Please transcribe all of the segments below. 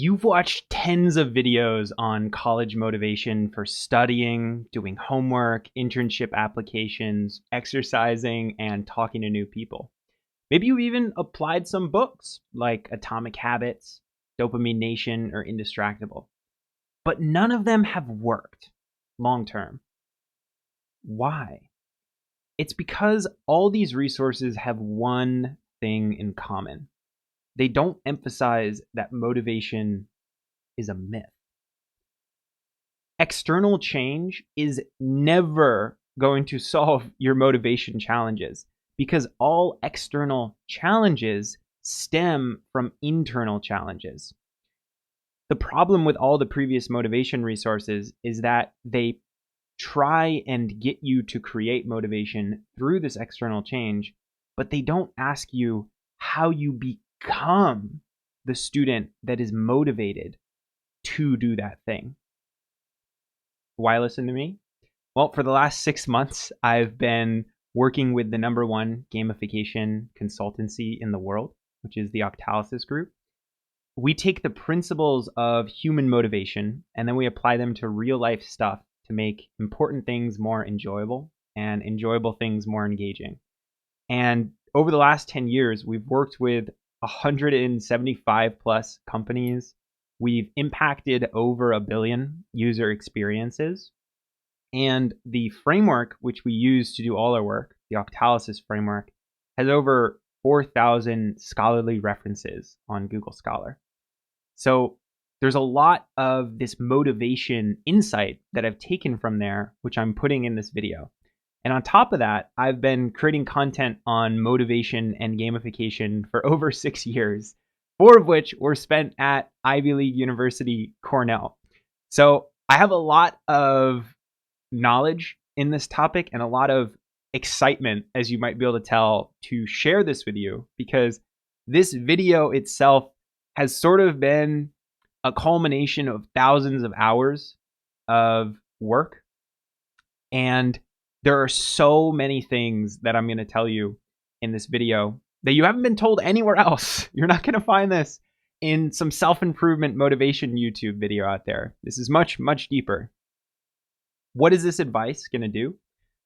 You've watched tens of videos on college motivation for studying, doing homework, internship applications, exercising, and talking to new people. Maybe you even applied some books like Atomic Habits, Dopamine Nation, or Indistractable. But none of them have worked long term. Why? It's because all these resources have one thing in common. They don't emphasize that motivation is a myth. External change is never going to solve your motivation challenges because all external challenges stem from internal challenges. The problem with all the previous motivation resources is that they try and get you to create motivation through this external change, but they don't ask you how you become the student that is motivated to do that thing. Why listen to me? Well, for the last 6 months, I've been working with the number one gamification consultancy in the world, which is the Octalysis Group. We take the principles of human motivation and then we apply them to real life stuff to make important things more enjoyable and enjoyable things more engaging. And over the last 10 years, we've worked with 175 plus companies. We've impacted over 1 billion user experiences. And the framework which we use to do all our work, the Octalysis framework, has over 4,000 scholarly references on Google Scholar. So there's a lot of this motivation insight that I've taken from there, which I'm putting in this video. And on top of that, I've been creating content on motivation and gamification for over 6 years, 4 of which were spent at Ivy League University, Cornell. So I have a lot of knowledge in this topic and a lot of excitement, as you might be able to tell, to share this with you, because this video itself has sort of been a culmination of thousands of hours of work. And there are so many things that I'm going to tell you in this video that you haven't been told anywhere else. You're not going to find this in some self-improvement motivation YouTube video out there. This is much, much deeper. What is this advice going to do?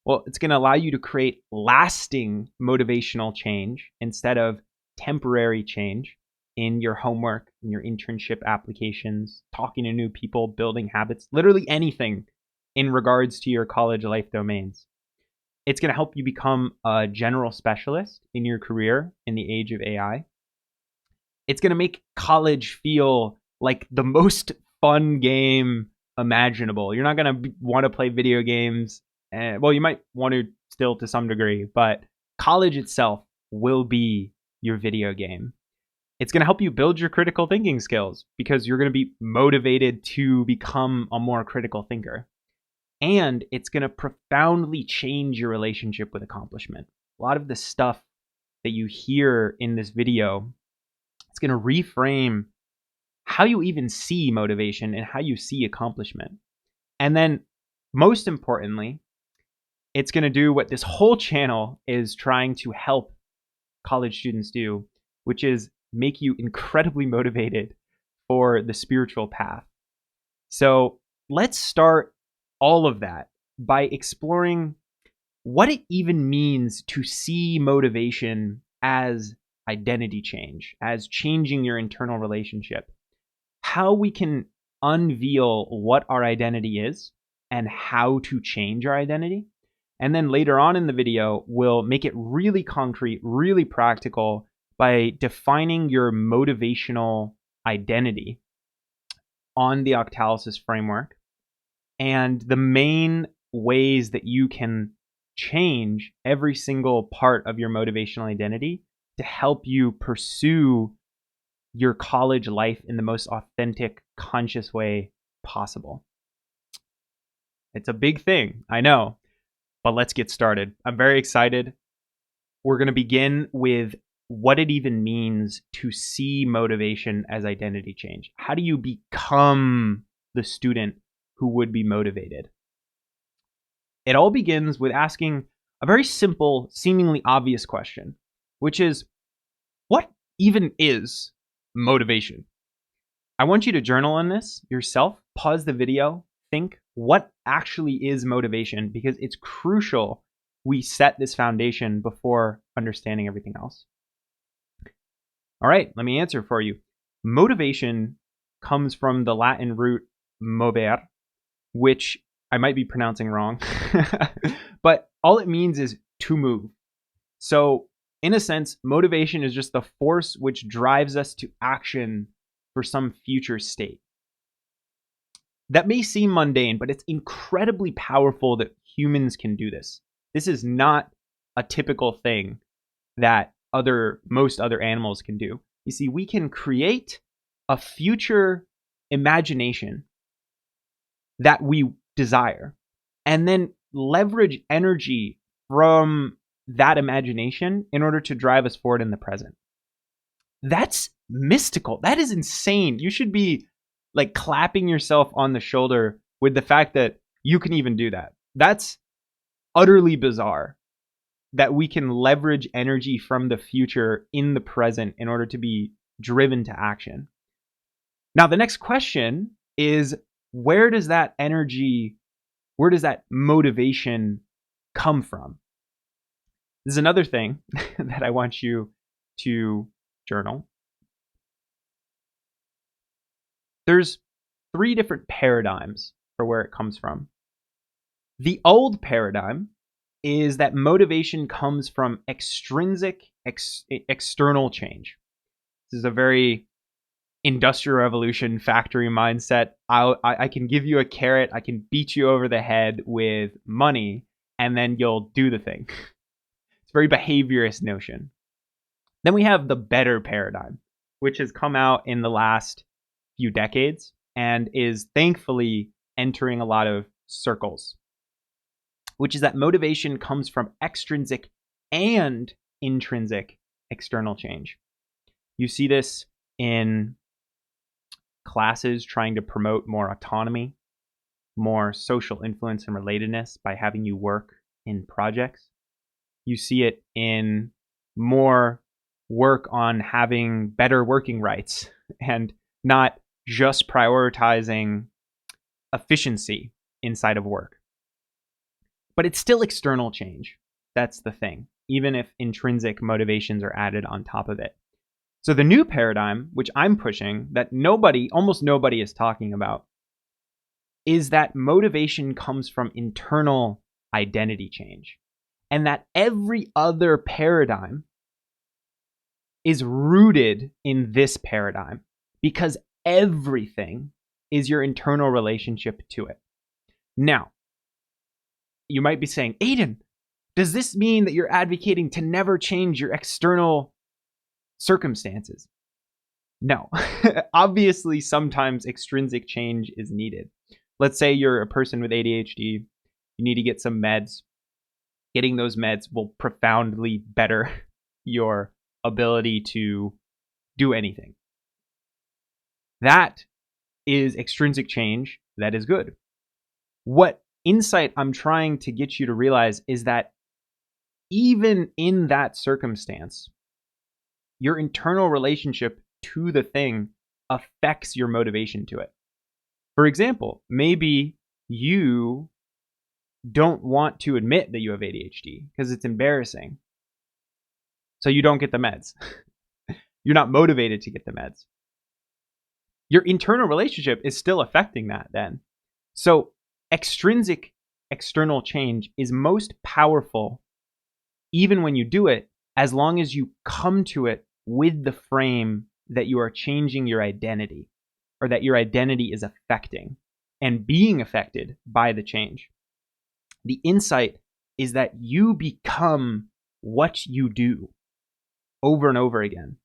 Well, it's going to allow you to create lasting motivational change instead of temporary change in your homework, in your internship applications, talking to new people, building habits, literally anything in regards to your college life domains. It's going to help you become a general specialist in your career in the age of AI. It's going to make college feel like the most fun game imaginable. You're not going to want to play video games. Well, you might want to still to some degree, but college itself will be your video game. It's going to help you build your critical thinking skills because you're going to be motivated to become a more critical thinker. And it's going to profoundly change your relationship with accomplishment. A lot of the stuff that you hear in this video, it's going to reframe how you even see motivation and how you see accomplishment. And then, most importantly, it's going to do what this whole channel is trying to help college students do, which is make you incredibly motivated for the spiritual path. So let's start all of that by exploring what it even means to see motivation as identity change, as changing your internal relationship, how we can unveil what our identity is and how to change our identity. And then later on in the video, we'll make it really concrete, really practical by defining your motivational identity on the Octalysis framework and the main ways that you can change every single part of your motivational identity to help you pursue your college life in the most authentic, conscious way possible. It's a big thing, I know, but let's get started. I'm very excited. We're going to begin with what it even means to see motivation as identity change. How do you become the student who would be motivated? It all begins with asking a very simple, seemingly obvious question, which is, what even is motivation? I want you to journal on this yourself, pause the video, think what actually is motivation, because it's crucial we set this foundation before understanding everything else. All right, let me answer for you. Motivation comes from the Latin root movere, which I might be pronouncing wrong, but all it means is to move. So, in a sense, motivation is just the force which drives us to action for some future state. That may seem mundane, but it's incredibly powerful that humans can do this. This is not a typical thing that most other animals can do. You see, we can create a future imagination that we desire and then leverage energy from that imagination in order to drive us forward in the present. That's mystical. That is insane. You should be like clapping yourself on the shoulder with the fact that you can even do that. That's utterly bizarre that we can leverage energy from the future in the present in order to be driven to action. Now, the next question is, where does that motivation come from? This is another thing that I want you to journal. There's 3 different paradigms for where it comes from. The old paradigm is that motivation comes from extrinsic, external change. This is a very industrial revolution factory mindset. I can give you a carrot, I can beat you over the head with money, and then you'll do the thing. It's a very behaviorist notion. Then we have the better paradigm, which has come out in the last few decades and is thankfully entering a lot of circles, which is that motivation comes from extrinsic and intrinsic external change. You see this in classes trying to promote more autonomy, more social influence and relatedness by having you work in projects. You see it in more work on having better working rights and not just prioritizing efficiency inside of work. But it's still external change. That's the thing, even if intrinsic motivations are added on top of it. So the new paradigm, which I'm pushing, that almost nobody is talking about, is that motivation comes from internal identity change. And that every other paradigm is rooted in this paradigm because everything is your internal relationship to it. Now, you might be saying, Aiden, does this mean that you're advocating to never change your external circumstances? No. Obviously, sometimes extrinsic change is needed. Let's say you're a person with ADHD, you need to get some meds. Getting those meds will profoundly better your ability to do anything. That is extrinsic change that is good. What insight I'm trying to get you to realize is that even in that circumstance, your internal relationship to the thing affects your motivation to it. For example, maybe you don't want to admit that you have ADHD because it's embarrassing. So you don't get the meds. You're not motivated to get the meds. Your internal relationship is still affecting that then. So extrinsic external change is most powerful even when you do it, as long as you come to it with the frame that you are changing your identity, or that your identity is affecting and being affected by the change. The insight is that you become what you do over and over again.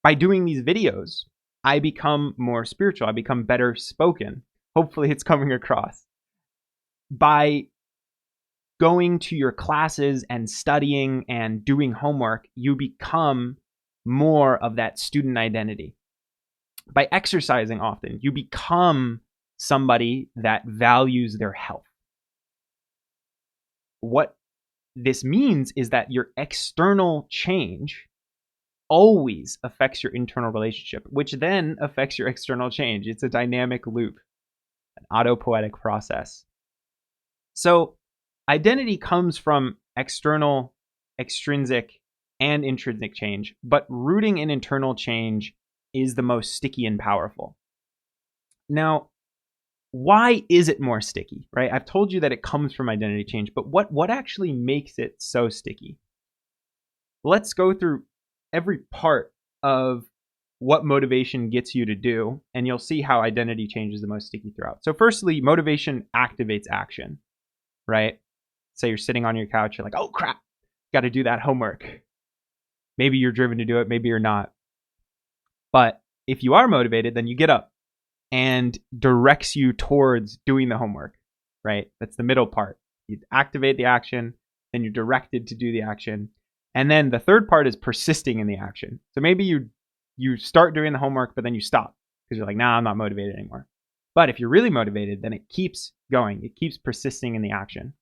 By doing these videos, I become more spiritual. I become better spoken. Hopefully it's coming across. By going to your classes and studying and doing homework, you become more of that student identity. By exercising often, you become somebody that values their health. What this means is that your external change always affects your internal relationship, which then affects your external change. It's a dynamic loop, an autopoietic process. So identity comes from external, extrinsic, and intrinsic change, but rooting in internal change is the most sticky and powerful. Now, why is it more sticky, right? I've told you that it comes from identity change, but what actually makes it so sticky? Let's go through every part of what motivation gets you to do, and you'll see how identity change is the most sticky throughout. So firstly, motivation activates action, right? Say you're sitting on your couch, you're like, oh crap, got to do that homework. Maybe you're driven to do it, maybe you're not. But if you are motivated, then you get up and directs you towards doing the homework, right? That's the middle part. You activate the action, then you're directed to do the action. And then the third part is persisting in the action. So maybe you start doing the homework, but then you stop because you're like, nah, I'm not motivated anymore. But if you're really motivated, then it keeps going. It keeps persisting in the action.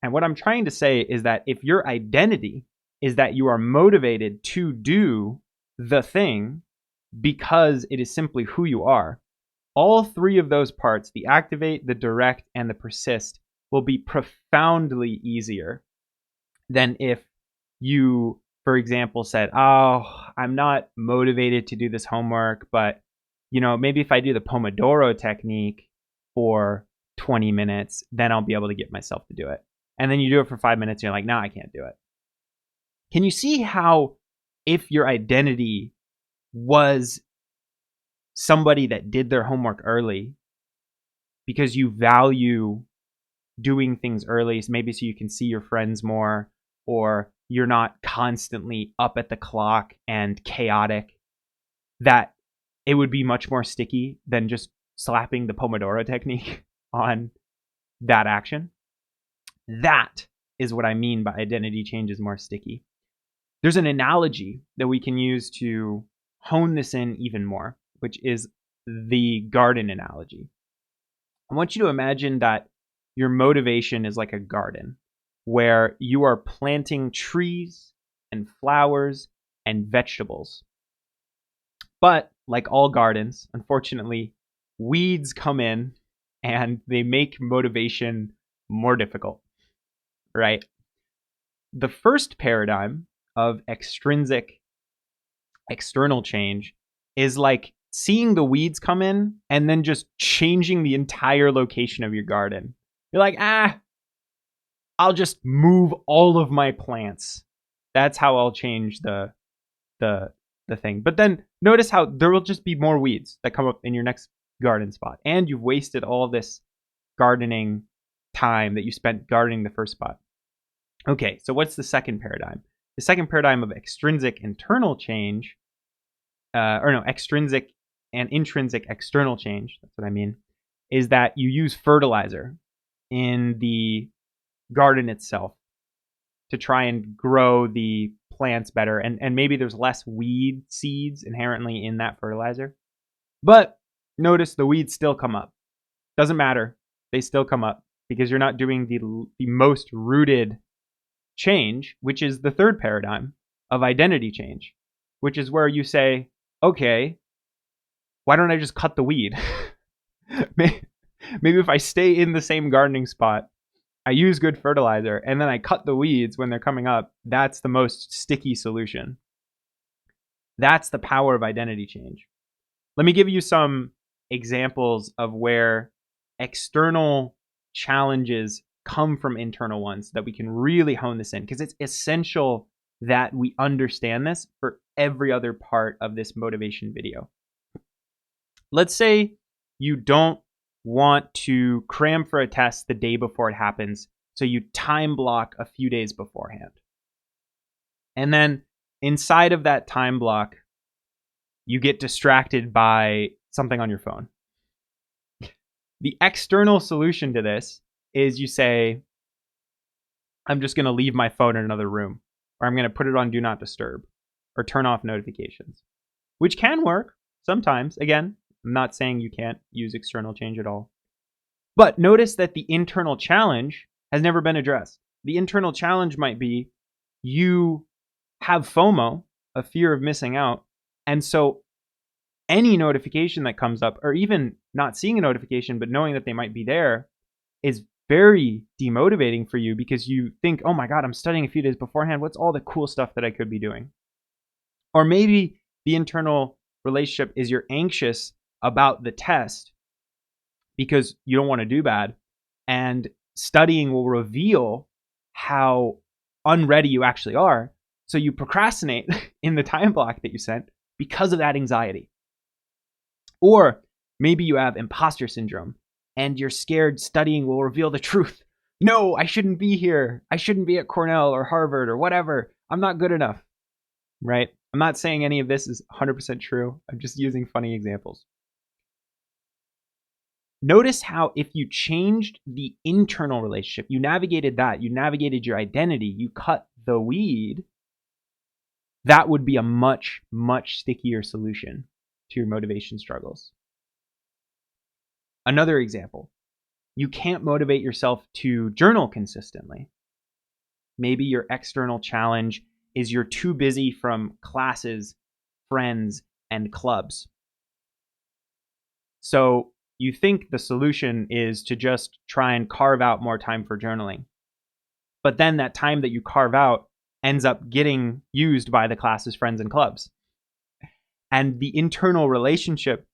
And what I'm trying to say is that if your identity is that you are motivated to do the thing because it is simply who you are, all three of those parts, the activate, the direct, and the persist, will be profoundly easier than if you, for example, said, oh, I'm not motivated to do this homework, but maybe if I do the Pomodoro technique for 20 minutes, then I'll be able to get myself to do it. And then you do it for 5 minutes and you're like, no, I can't do it. Can you see how if your identity was somebody that did their homework early because you value doing things early, maybe so you can see your friends more, or you're not constantly up at the clock and chaotic, that it would be much more sticky than just slapping the Pomodoro technique on that action? That is what I mean by identity change is more sticky. There's an analogy that we can use to hone this in even more, which is the garden analogy. I want you to imagine that your motivation is like a garden where you are planting trees and flowers and vegetables. But like all gardens, unfortunately, weeds come in and they make motivation more difficult, right? The first paradigm of extrinsic external change is like seeing the weeds come in and then just changing the entire location of your garden. You're like, I'll just move all of my plants. That's how I'll change the thing. But then notice how there will just be more weeds that come up in your next garden spot. And you've wasted all this gardening time that you spent gardening the first spot. Okay, so what's the second paradigm? The second paradigm of extrinsic internal change, extrinsic and intrinsic external change, that's what I mean, is that you use fertilizer in the garden itself to try and grow the plants better. And maybe there's less weed seeds inherently in that fertilizer. But notice the weeds still come up. Doesn't matter. They still come up because you're not doing the most rooted change, which is the third paradigm of identity change, which is where you say, okay, why don't I just cut the weed? Maybe if I stay in the same gardening spot, I use good fertilizer, and then I cut the weeds when they're coming up, that's the most sticky solution. That's the power of identity change. Let me give you some examples of where external challenges come from internal ones that we can really hone this in, because it's essential that we understand this for every other part of this motivation video. Let's say you don't want to cram for a test the day before it happens, so you time block a few days beforehand. And then inside of that time block, you get distracted by something on your phone. The external solution to this is you say, I'm just going to leave my phone in another room, or I'm going to put it on do not disturb, or turn off notifications, which can work sometimes. Again, I'm not saying you can't use external change at all. But notice that the internal challenge has never been addressed. The internal challenge might be you have FOMO a fear of missing out. And so any notification that comes up, or even not seeing a notification, but knowing that they might be there, is very demotivating for you because you think, oh my God, I'm studying a few days beforehand. What's all the cool stuff that I could be doing? Or maybe the internal relationship is you're anxious about the test because you don't want to do bad. And studying will reveal how unready you actually are. So you procrastinate in the time block that you sent because of that anxiety. Or maybe you have imposter syndrome and you're scared studying will reveal the truth. No, I shouldn't be here. I shouldn't be at Cornell or Harvard or whatever. I'm not good enough, right? I'm not saying any of this is 100% true. I'm just using funny examples. Notice how if you changed the internal relationship, you navigated that, you navigated your identity, you cut the weed, that would be a much, much stickier solution to your motivation struggles. Another example, you can't motivate yourself to journal consistently. Maybe your external challenge is you're too busy from classes, friends, and clubs. So you think the solution is to just try and carve out more time for journaling. But then that time that you carve out ends up getting used by the classes, friends, and clubs. And the internal relationship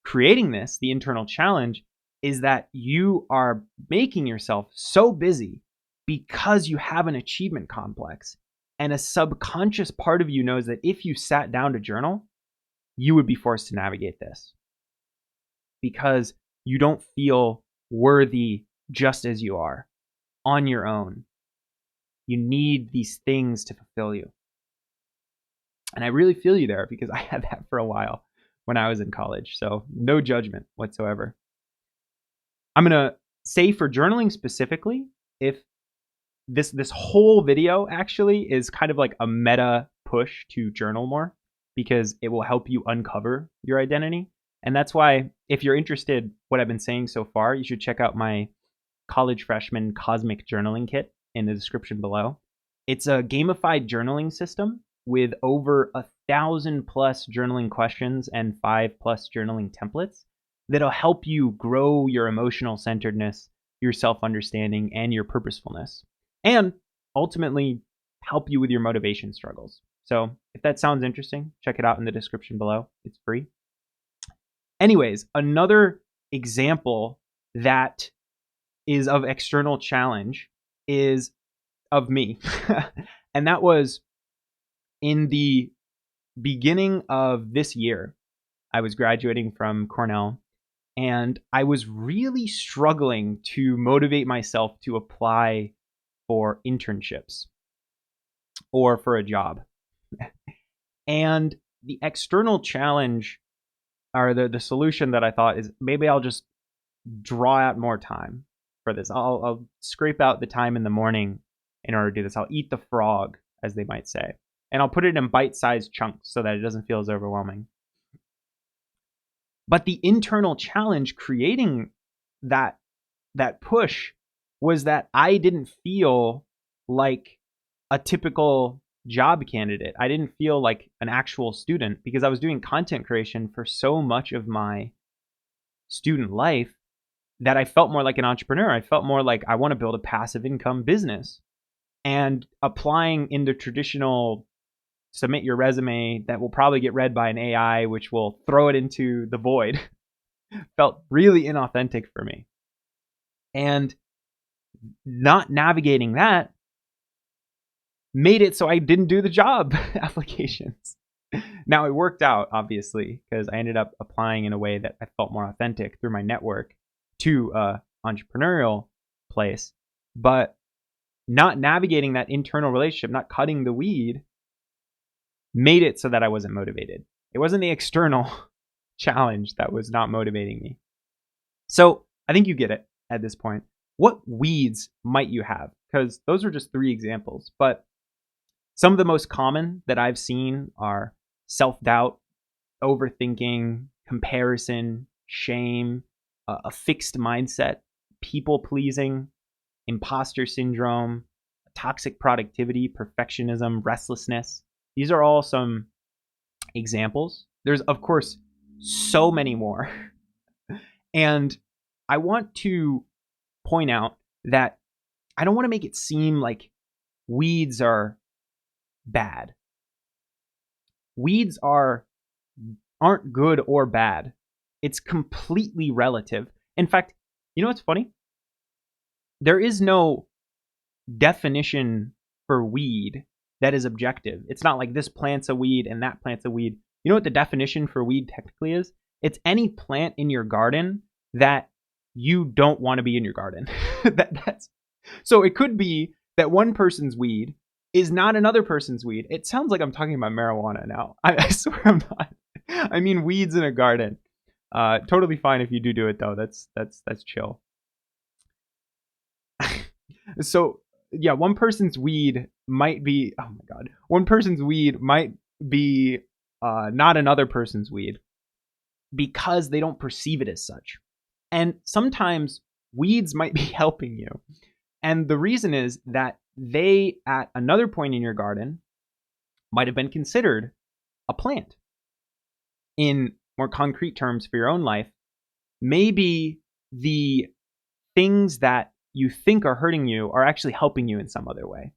creating this, the internal challenge, is that you are making yourself so busy because you have an achievement complex. And a subconscious part of you knows that if you sat down to journal, you would be forced to navigate this because you don't feel worthy just as you are on your own. You need these things to fulfill you. And I really feel you there because I had that for a while when I was in college. So no judgment whatsoever. I'm going to say for journaling specifically, if this whole video actually is kind of like a meta push to journal more because it will help you uncover your identity. And that's why if you're interested what I've been saying so far, you should check out my college freshman cosmic journaling kit in the description below. It's a gamified journaling system with over 1,000 plus journaling questions and 5 plus journaling templates that'll help you grow your emotional centeredness, your self-understanding, and your purposefulness, and ultimately help you with your motivation struggles. So if that sounds interesting, check it out in the description below. It's free. Anyways, another example that is of external challenge is of me. And that was in the beginning of this year. I was graduating from Cornell and I was really struggling to motivate myself to apply for internships or for a job. And the external challenge or the solution that I thought is maybe I'll just draw out more time for this. I'll scrape out the time in the morning in order to do this. I'll eat the frog, as they might say. And I'll put it in bite-sized chunks so that it doesn't feel as overwhelming. But the internal challenge creating that push was that I didn't feel like a typical job candidate. I didn't feel like an actual student because I was doing content creation for so much of my student life that I felt more like an entrepreneur. I felt more like I want to build a passive income business. And applying in the traditional submit your resume that will probably get read by an AI, which will throw it into the void, felt really inauthentic for me. And not navigating that made it so I didn't do the job applications. Now it worked out, obviously, because I ended up applying in a way that I felt more authentic through my network to a entrepreneurial place. But not navigating that internal relationship, not cutting the weed, made it so that I wasn't motivated. It wasn't the external challenge that was not motivating me. So I think you get it at this point. What weeds might you have? Because those are just 3 examples. But some of the most common that I've seen are self-doubt, overthinking, comparison, shame, a fixed mindset, people-pleasing, imposter syndrome, toxic productivity, perfectionism, restlessness. These are all some examples. There's, of course, so many more. And I want to point out that I don't want to make it seem like weeds are bad. Weeds aren't good or bad. It's completely relative. In fact, you know what's funny? There is no definition for weed that is objective. It's not like this plant's a weed and that plant's a weed. You know what the definition for weed technically is? It's any plant in your garden that you don't want to be in your garden. So it could be that one person's weed is not another person's weed. It sounds like I'm talking about marijuana now. I swear I'm not. I mean weeds in a garden. Totally fine if you do it though. That's chill. So yeah, one person's weed might be, oh my god, one person's weed might be not another person's weed because they don't perceive it as such. And sometimes weeds might be helping you. And the reason is that they, at another point in your garden, might have been considered a plant. In more concrete terms for your own life, maybe the things that you think are hurting you are actually helping you in some other way.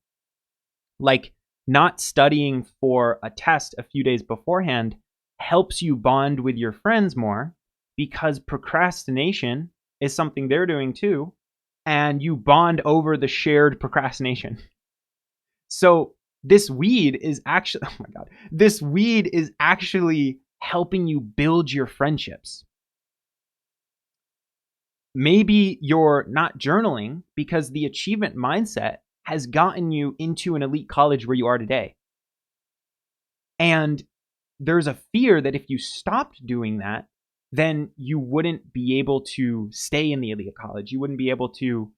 Like not studying for a test a few days beforehand helps you bond with your friends more because procrastination is something they're doing too, and you bond over the shared procrastination. So this weed is actually, oh my god, this weed is actually helping you build your friendships. Maybe you're not journaling because the achievement mindset has gotten you into an elite college where you are today. And there's a fear that if you stopped doing that, then you wouldn't be able to stay in the elite college. You wouldn't be able to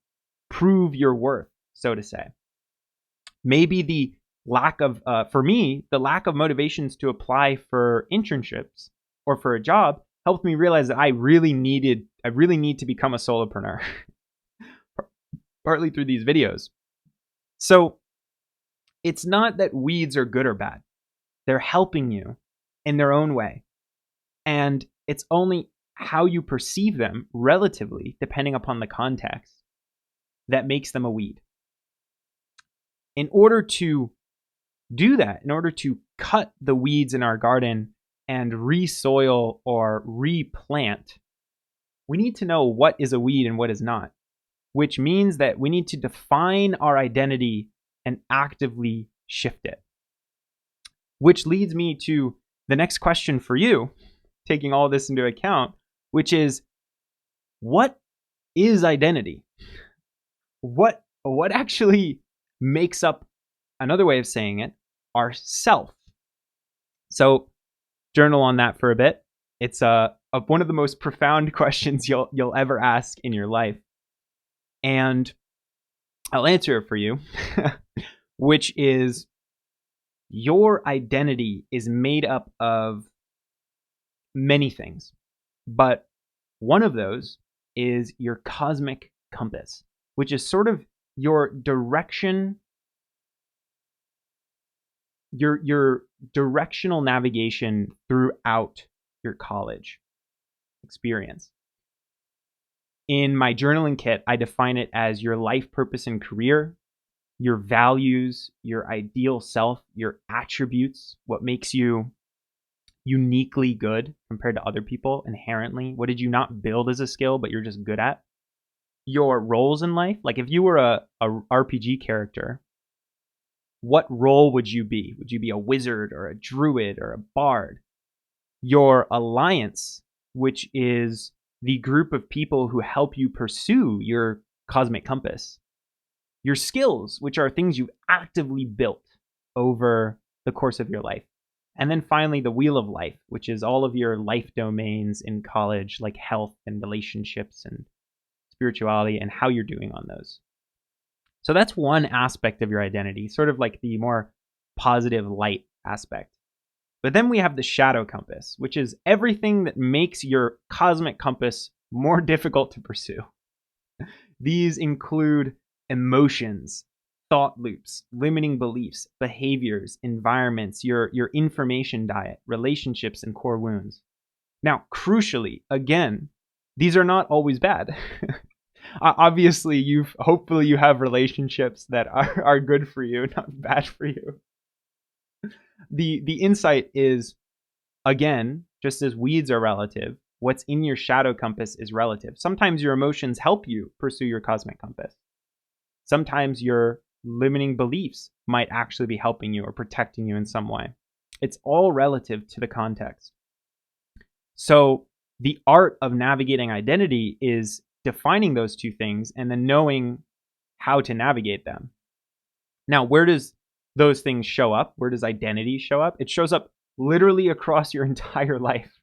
prove your worth, so to say. Maybe the lack of, for me, the lack of motivations to apply for internships or for a job helped me realize that I really need to become a solopreneur, partly through these videos. So it's not that weeds are good or bad. They're helping you in their own way. And it's only how you perceive them relatively, depending upon the context, that makes them a weed. In order to do that, in order to cut the weeds in our garden and resoil or replant, we need to know what is a weed and what is not, which means that we need to define our identity and actively shift it. Which leads me to the next question for you, taking all this into account, which is, what is identity? What actually makes up, another way of saying it, our self? So journal on that for a bit. It's one of the most profound questions you'll ever ask in your life. And I'll answer it for you, which is, your identity is made up of many things, but one of those is your cosmic compass, which is sort of your direction, your directional navigation throughout your college experience. In my journaling kit, I define it as your life purpose and career, your values, your ideal self, your attributes, what makes you uniquely good compared to other people inherently. What did you not build as a skill, but you're just good at? Your roles in life. Like if you were a RPG character, what role would you be? Would you be a wizard or a druid or a bard? Your alliance, which is the group of people who help you pursue your cosmic compass. Your skills, which are things you've actively built over the course of your life. And then finally, the wheel of life, which is all of your life domains in college, like health and relationships and spirituality, and how you're doing on those. So that's one aspect of your identity, sort of like the more positive light aspect. But then we have the shadow compass, which is everything that makes your cosmic compass more difficult to pursue. These include emotions, thought loops, limiting beliefs, behaviors, environments, your information diet, relationships, and core wounds. Now, crucially, again, these are not always bad. Obviously, hopefully you have relationships that are good for you, not bad for you. The insight is, again, just as weeds are relative, what's in your shadow compass is relative. Sometimes your emotions help you pursue your cosmic compass. Sometimes your limiting beliefs might actually be helping you or protecting you in some way. It's all relative to the context. So the art of navigating identity is defining those two things and then knowing how to navigate them. Now, where does those things show up? Where does identity show up? It shows up literally across your entire life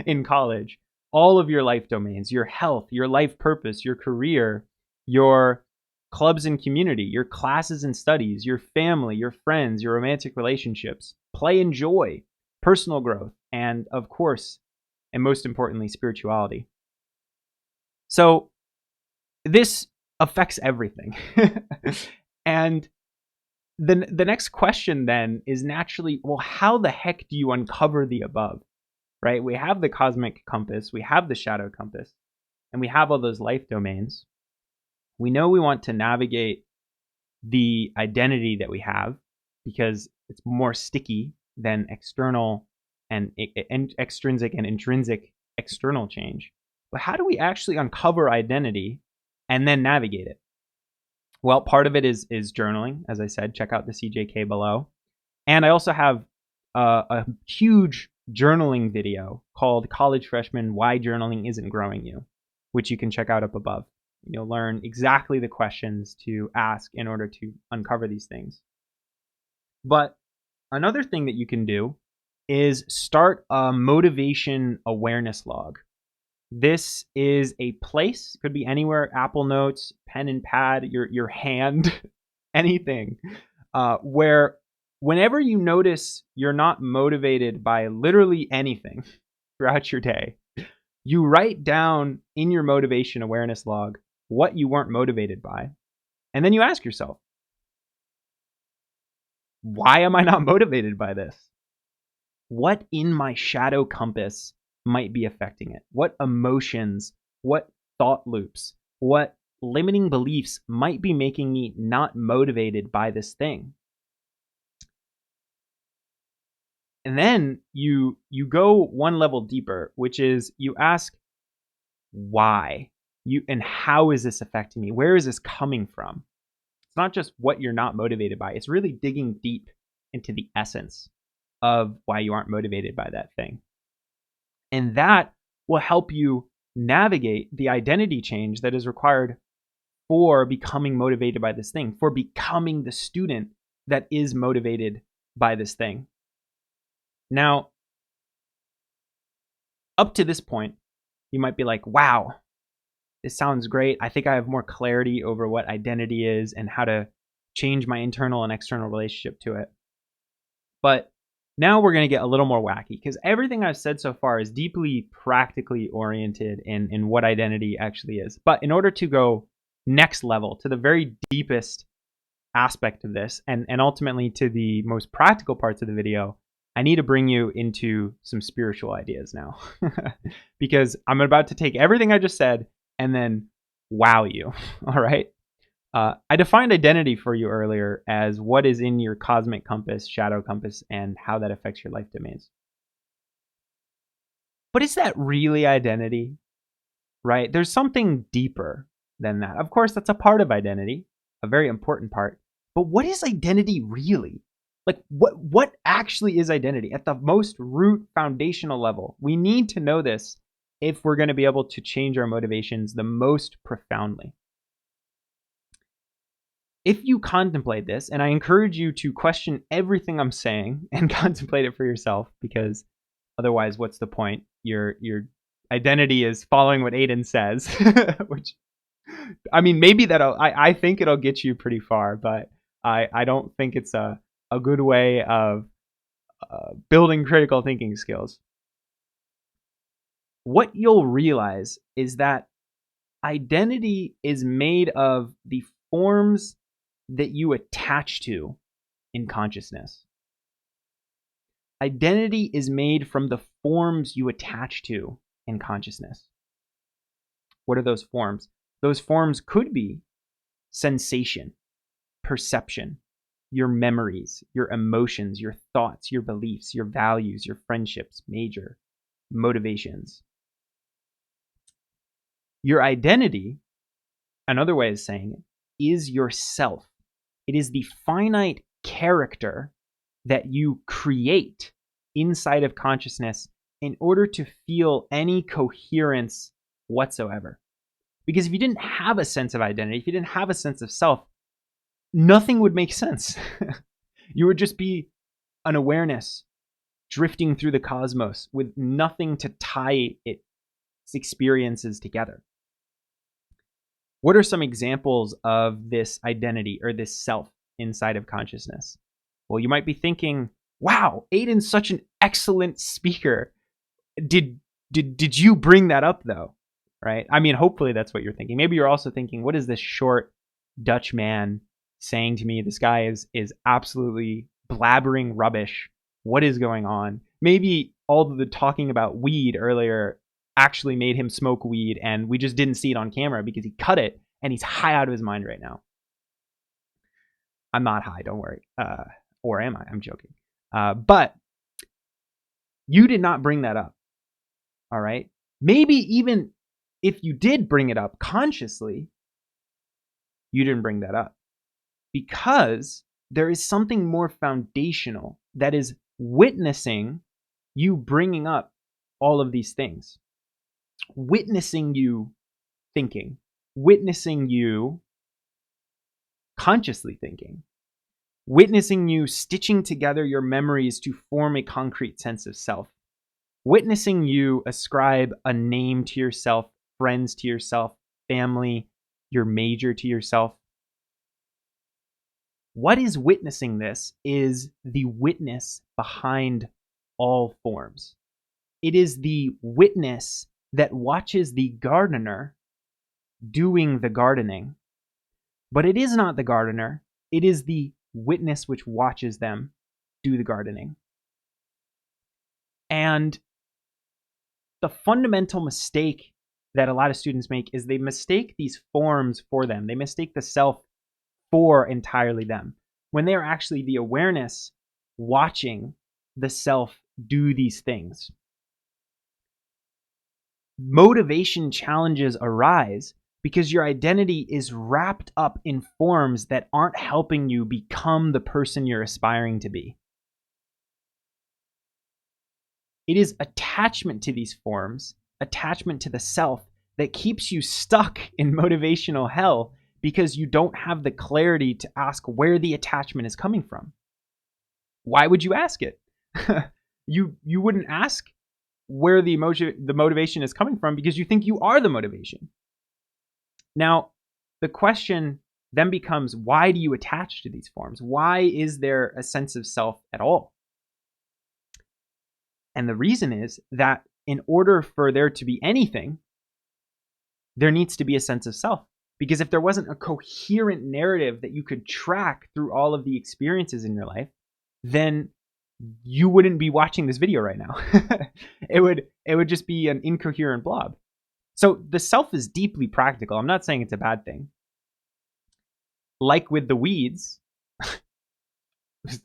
in college. All of your life domains, your health, your life purpose, your career, your clubs and community, your classes and studies, your family, your friends, your romantic relationships, play and joy, personal growth, and of course, and most importantly, spirituality. So this affects everything. And the next question then is naturally, well, how the heck do you uncover the above, right? We have the cosmic compass, we have the shadow compass, and we have all those life domains. We know we want to navigate the identity that we have because it's more sticky than external and extrinsic and intrinsic external change. But how do we actually uncover identity and then navigate it? Well, part of it is journaling. As I said, check out the CJK below. And I also have a huge journaling video called College Freshmen, Why Journaling Isn't Growing You, which you can check out up above. You'll learn exactly the questions to ask in order to uncover these things. But another thing that you can do is start a motivation awareness log. This is a place, could be anywhere, Apple Notes, pen and pad, your hand, anything, where whenever you notice you're not motivated by literally anything throughout your day, you write down in your motivation awareness log what you weren't motivated by. And then you ask yourself, why am I not motivated by this? What in my shadow compass might be affecting it? What emotions, what thought loops, what limiting beliefs might be making me not motivated by this thing? And then you go one level deeper, which is you ask why and how is this affecting me? Where is this coming from? It's not just what you're not motivated by. It's really digging deep into the essence of why you aren't motivated by that thing. And that will help you navigate the identity change that is required for becoming motivated by this thing, for becoming the student that is motivated by this thing. Now, up to this point, you might be like, wow, this sounds great. I think I have more clarity over what identity is and how to change my internal and external relationship to it. But now we're going to get a little more wacky because everything I've said so far is deeply practically oriented in what identity actually is. But in order to go next level to the very deepest aspect of this and ultimately to the most practical parts of the video, I need to bring you into some spiritual ideas now because I'm about to take everything I just said and then wow you. All right. I defined identity for you earlier as what is in your cosmic compass, shadow compass, and how that affects your life domains. But is that really identity? Right? There's something deeper than that. Of course, that's a part of identity, a very important part. But what is identity really? Like, what actually is identity at the most root foundational level? We need to know this if we're going to be able to change our motivations the most profoundly. If you contemplate this, and I encourage you to question everything I'm saying and contemplate it for yourself, because otherwise, what's the point? Your identity is following what Aiden says, which, I mean, maybe I think it'll get you pretty far, but I don't think it's a good way of building critical thinking skills. What you'll realize is that identity is made of the forms that you attach to in consciousness. Identity is made from the forms you attach to in consciousness. What are those forms? Those forms could be sensation, perception, your memories, your emotions, your thoughts, your beliefs, your values, your friendships, major motivations. Your identity, another way of saying it, is yourself. It is the finite character that you create inside of consciousness in order to feel any coherence whatsoever. Because if you didn't have a sense of identity, if you didn't have a sense of self, nothing would make sense. You would just be an awareness drifting through the cosmos with nothing to tie its experiences together. What are some examples of this identity or this self inside of consciousness? Well, you might be thinking, wow, Aiden's such an excellent speaker. Did you bring that up though? Right? I mean, hopefully that's what you're thinking. Maybe you're also thinking, what is this short Dutch man saying to me? This guy is absolutely blabbering rubbish. What is going on? Maybe all of the talking about weed earlier actually made him smoke weed and we just didn't see it on camera because he cut it and he's high out of his mind right now. I'm not high, don't worry. Or am I? I'm joking. But you did not bring that up. All right? Maybe even if you did bring it up consciously, you didn't bring that up. Because there is something more foundational that is witnessing you bringing up all of these things. Witnessing you thinking. Witnessing you consciously thinking. Witnessing you stitching together your memories to form a concrete sense of self. Witnessing you ascribe a name to yourself, friends to yourself, family, your major to yourself. What is witnessing this is the witness behind all forms. It is the witness that watches the gardener doing the gardening. But it is not the gardener. It is the witness which watches them do the gardening. And the fundamental mistake that a lot of students make is they mistake these forms for them. They mistake the self for entirely them, when they are actually the awareness watching the self do these things. Motivation challenges arise because your identity is wrapped up in forms that aren't helping you become the person you're aspiring to be. It is attachment to these forms, attachment to the self, that keeps you stuck in motivational hell because you don't have the clarity to ask where the attachment is coming from. Why would you ask it? You wouldn't ask where the motivation is coming from because you think you are the motivation. Now, the question then becomes, why do you attach to these forms? Why is there a sense of self at all? And the reason is that in order for there to be anything, there needs to be a sense of self. Because if there wasn't a coherent narrative that you could track through all of the experiences in your life, then you wouldn't be watching this video right now. It would just be an incoherent blob. So the self is deeply practical. I'm not saying it's a bad thing. Like with the weeds,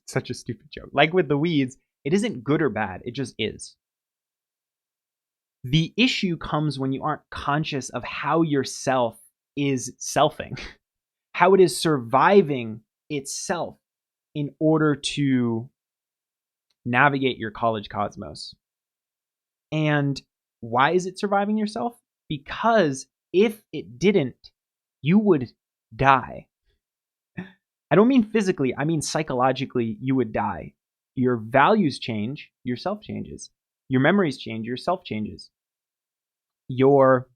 such a stupid joke. Like with the weeds, it isn't good or bad. It just is. The issue comes when you aren't conscious of how yourself is selfing, how it is surviving itself in order to navigate your college cosmos. And why is it surviving yourself? Because if it didn't, you would die. I don't mean physically, I mean psychologically, you would die. Your values change, your self changes. Your memories change, your self changes. Your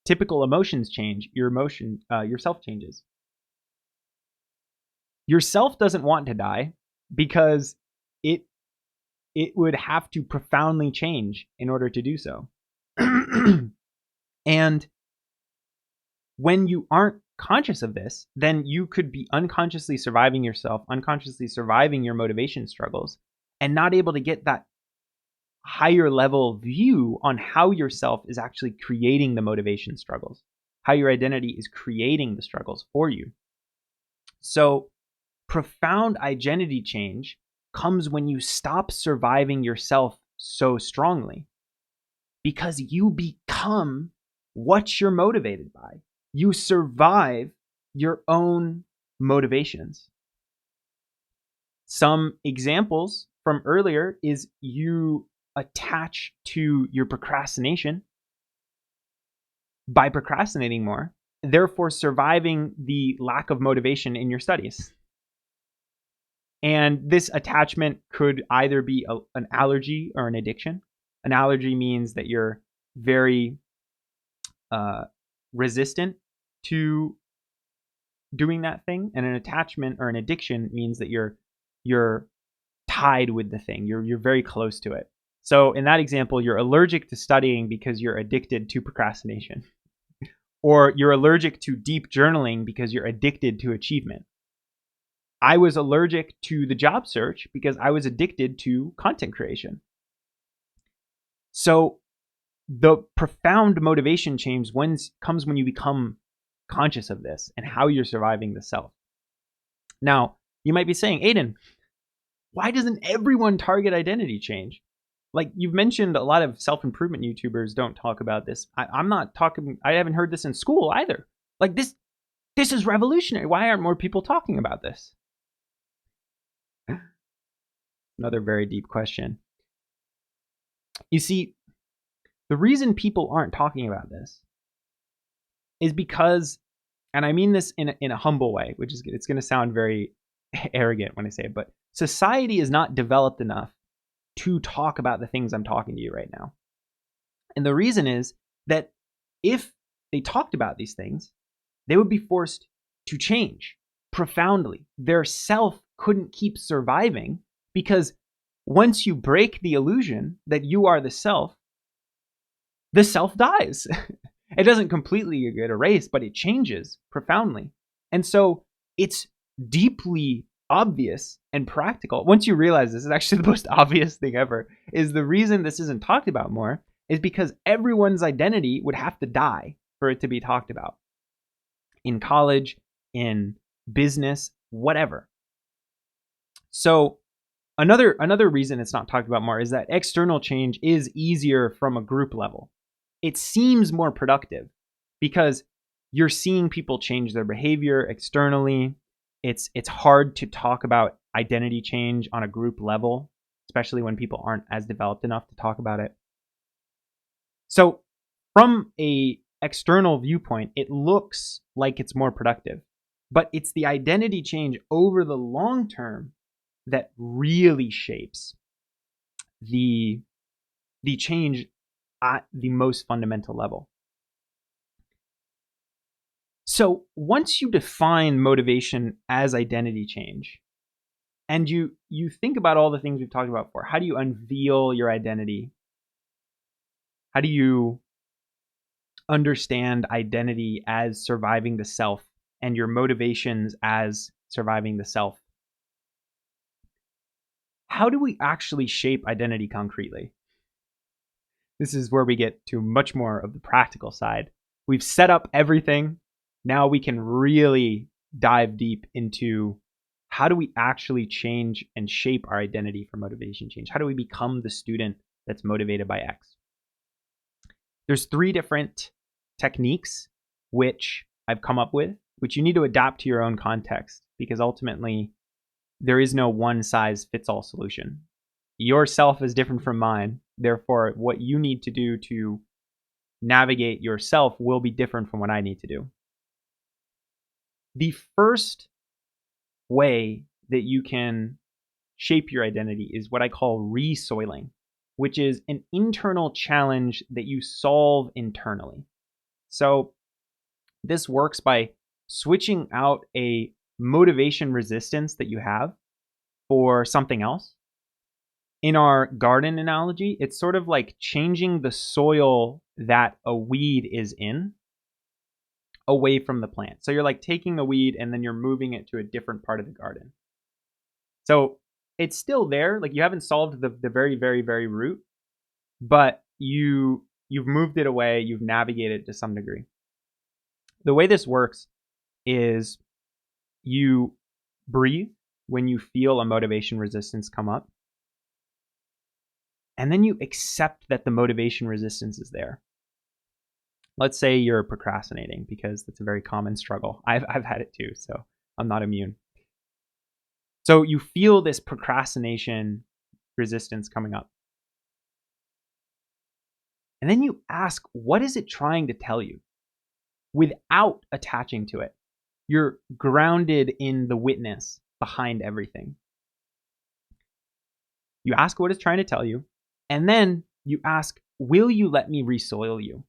typical emotions change, your self changes. Your self doesn't want to die because it would have to profoundly change in order to do so. And when you aren't conscious of this, then you could be unconsciously surviving yourself, unconsciously surviving your motivation struggles, and not able to get that higher level view on how yourself is actually creating the motivation struggles, how your identity is creating the struggles for you. So, profound identity change comes when you stop surviving yourself so strongly, because you become what you're motivated by. You survive your own motivations. Some examples from earlier is you attach to your procrastination by procrastinating more, therefore surviving the lack of motivation in your studies. And this attachment could either be an allergy or an addiction. An allergy means that you're very resistant to doing that thing, and an attachment or an addiction means that you're tied with the thing. You're very close to it. So in that example, you're allergic to studying because you're addicted to procrastination. Or you're allergic to deep journaling because you're addicted to achievement. I was allergic to the job search because I was addicted to content creation. So the profound motivation change comes when you become conscious of this and how you're surviving the self. Now, you might be saying, Aiden, why doesn't everyone target identity change? Like you've mentioned, a lot of self-improvement YouTubers don't talk about this. I'm not talking, I haven't heard this in school either. Like this is revolutionary. Why aren't more people talking about this? Another very deep question. You see, the reason people aren't talking about this is because, and I mean this in a humble way, which is, it's going to sound very arrogant when I say it, but society is not developed enough to talk about the things I'm talking to you right now. And the reason is that if they talked about these things, they would be forced to change profoundly. Their self couldn't keep surviving, because once you break the illusion that you are the self dies. It doesn't completely get erased, but it changes profoundly. And so it's deeply obvious and practical. Once you realize this is actually the most obvious thing ever, is the reason this isn't talked about more is because everyone's identity would have to die for it to be talked about. In college, in business, whatever. So another reason it's not talked about more is that external change is easier from a group level. It seems more productive because you're seeing people change their behavior externally. It's hard to talk about identity change on a group level, especially when people aren't as developed enough to talk about it. So from a external viewpoint, it looks like it's more productive, but it's the identity change over the long term that really shapes the change at the most fundamental level. So once you define motivation as identity change, and you think about all the things we've talked about before, how do you unveil your identity? How do you understand identity as surviving the self and your motivations as surviving the self? How do we actually shape identity concretely? This is where we get to much more of the practical side. We've set up everything. Now we can really dive deep into how do we actually change and shape our identity for motivation change? How do we become the student that's motivated by X? There's 3 different techniques which I've come up with, which you need to adapt to your own context, because ultimately there is no one size fits all solution. Yourself is different from mine. Therefore, what you need to do to navigate yourself will be different from what I need to do. The first way that you can shape your identity is what I call resoiling, which is an internal challenge that you solve internally. So this works by switching out a motivation resistance that you have for something else. In our garden analogy, it's sort of like changing the soil that a weed is in away from the plant. So you're like taking the weed and then you're moving it to a different part of the garden. So it's still there. Like you haven't solved the very, very, very root, but you've moved it away. You've navigated it to some degree. The way this works is you breathe when you feel a motivation resistance come up. And then you accept that the motivation resistance is there. Let's say you're procrastinating, because that's a very common struggle. I've had it too, so I'm not immune. So you feel this procrastination resistance coming up. And then you ask, what is it trying to tell you? Without attaching to it. You're grounded in the witness behind everything. You ask what it's trying to tell you, and then you ask, will you let me resoil you?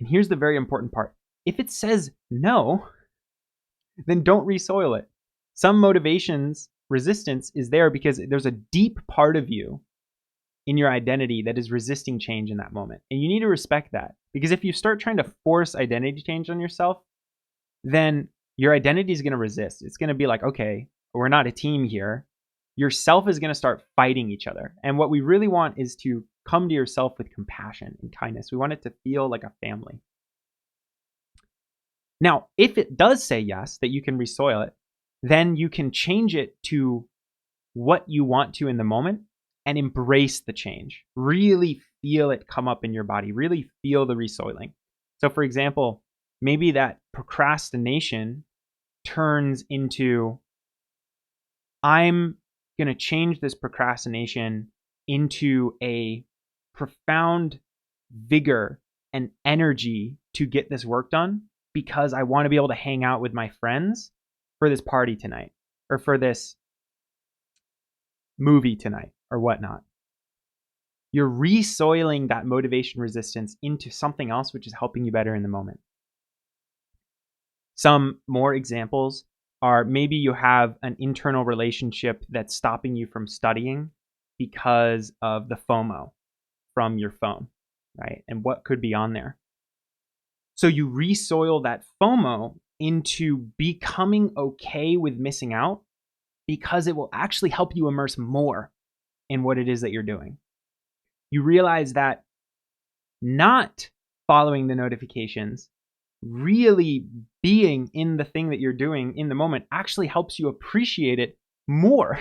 And here's the very important part. If it says no, then don't resoil it. Some motivations resistance is there because there's a deep part of you in your identity that is resisting change in that moment. And you need to respect that, because if you start trying to force identity change on yourself, then your identity is going to resist. It's going to be like, okay, we're not a team here. Yourself is going to start fighting each other. And what we really want is to come to yourself with compassion and kindness. We want it to feel like a family. Now, if it does say yes, that you can resoil it, then you can change it to what you want to in the moment and embrace the change. Really feel it come up in your body. Really feel the resoiling. So for example, maybe that procrastination turns into, I'm going to change this procrastination into a profound vigor and energy to get this work done, because I want to be able to hang out with my friends for this party tonight, or for this movie tonight, or whatnot. You're resoiling that motivation resistance into something else which is helping you better in the moment. Some more examples are, maybe you have an internal relationship that's stopping you from studying because of the FOMO from your phone, right? And what could be on there. So you resoil that FOMO into becoming okay with missing out, because it will actually help you immerse more in what it is that you're doing. You realize that not following the notifications, really being in the thing that you're doing in the moment, actually helps you appreciate it more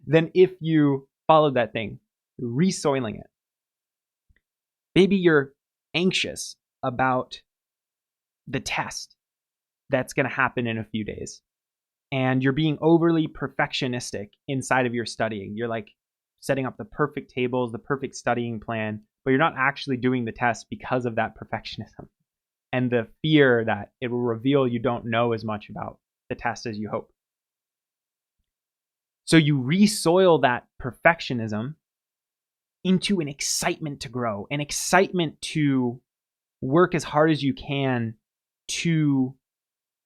than if you followed that thing, resoiling it. Maybe you're anxious about the test that's going to happen in a few days, and you're being overly perfectionistic inside of your studying. You're like setting up the perfect tables, the perfect studying plan, but you're not actually doing the test because of that perfectionism and the fear that it will reveal you don't know as much about the test as you hope. So you resoil that perfectionism into an excitement to grow, an excitement to work as hard as you can to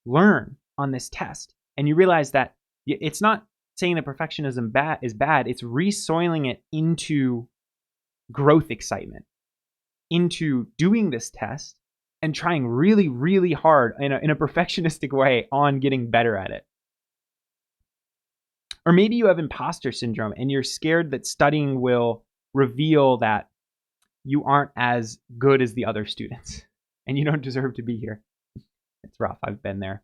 learn on this test. And you realize that it's not saying that perfectionism is bad. It's resoiling it into growth excitement, into doing this test and trying really, really hard in a perfectionistic way on getting better at it. Or maybe you have imposter syndrome and you're scared that studying will reveal that you aren't as good as the other students and you don't deserve to be here. It's rough. I've been there.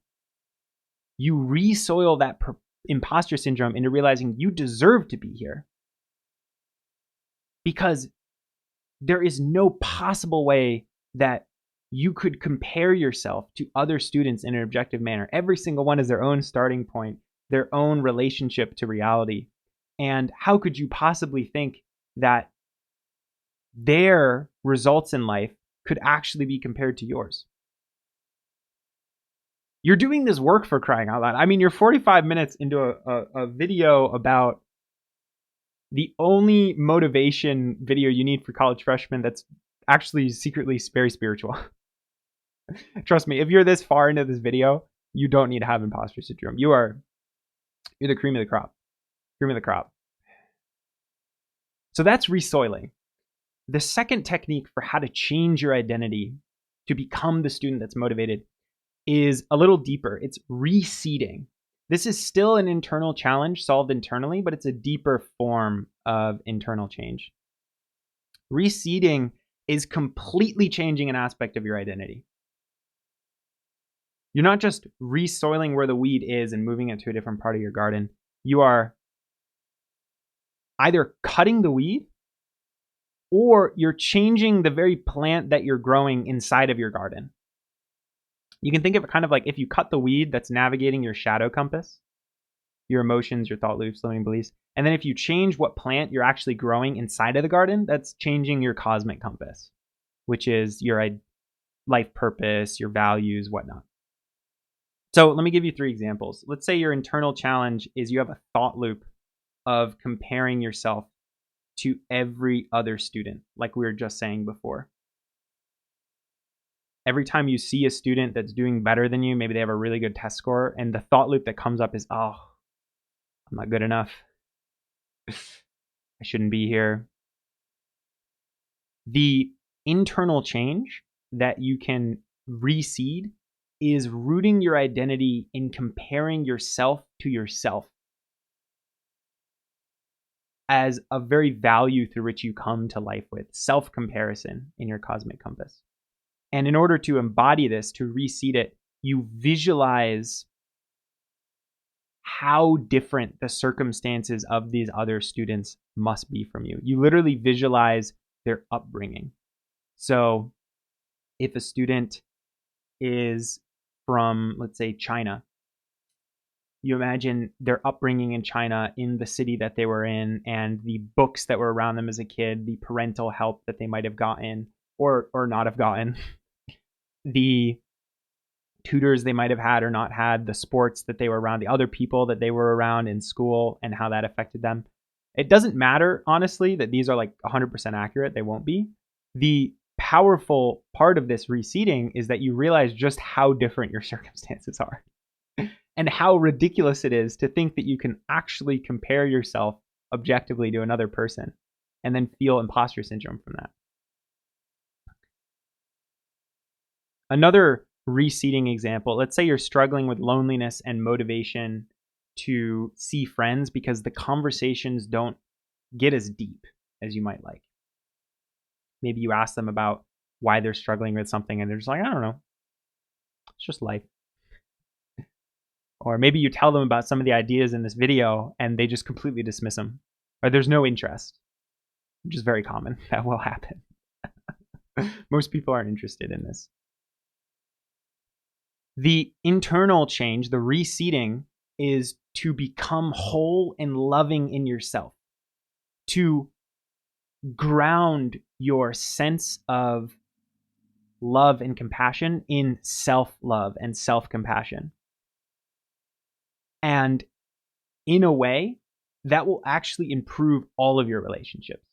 You resoil that imposter syndrome into realizing you deserve to be here, because there is no possible way that you could compare yourself to other students in an objective manner. Every single one has their own starting point, their own relationship to reality. And how could you possibly think that their results in life could actually be compared to yours? You're doing this work, for crying out loud. I mean, you're 45 minutes into a video about the only motivation video you need for college freshmen that's actually secretly very spiritual. Trust me, if you're this far into this video, you don't need to have imposter syndrome. You're the cream of the crop. Cream of the crop. So that's resoiling. The second technique for how to change your identity to become the student that's motivated is a little deeper. It's reseeding. This is still an internal challenge solved internally, but it's a deeper form of internal change. Reseeding is completely changing an aspect of your identity. You're not just resoiling where the weed is and moving it to a different part of your garden. You are either cutting the weed or you're changing the very plant that you're growing inside of your garden. You can think of it kind of like if you cut the weed that's navigating your shadow compass, your emotions, your thought loops, limiting beliefs. And then if you change what plant you're actually growing inside of the garden, that's changing your cosmic compass, which is your life purpose, your values, whatnot. So let me give you 3 examples. Let's say your internal challenge is you have a thought loop of comparing yourself to every other student, like we were just saying before. Every time you see a student that's doing better than you, maybe they have a really good test score, and the thought loop that comes up is, oh, I'm not good enough. I shouldn't be here. The internal change that you can reseed is rooting your identity in comparing yourself to yourself as a very value through which you come to life with, self-comparison in your cosmic compass. And in order to embody this, to reseed it, you visualize how different the circumstances of these other students must be from you. You literally visualize their upbringing. So if a student is from, let's say, China, you imagine their upbringing in China, in the city that they were in, and the books that were around them as a kid, the parental help that they might have gotten or not have gotten, the tutors they might have had or not had, the sports that they were around, the other people that they were around in school, and how that affected them. It doesn't matter, honestly, that these are like 100% accurate. They won't be. The powerful part of this reseeding is that you realize just how different your circumstances are and how ridiculous it is to think that you can actually compare yourself objectively to another person and then feel imposter syndrome from that. Another reseeding example, let's say you're struggling with loneliness and motivation to see friends because the conversations don't get as deep as you might like. Maybe you ask them about why they're struggling with something and they're just like, I don't know, it's just life. Or maybe you tell them about some of the ideas in this video and they just completely dismiss them, or there's no interest, which is very common. That will happen. Most people aren't interested in this. The internal change, the reseeding, is to become whole and loving in yourself, to ground your sense of love and compassion in self-love and self-compassion. And in a way, that will actually improve all of your relationships.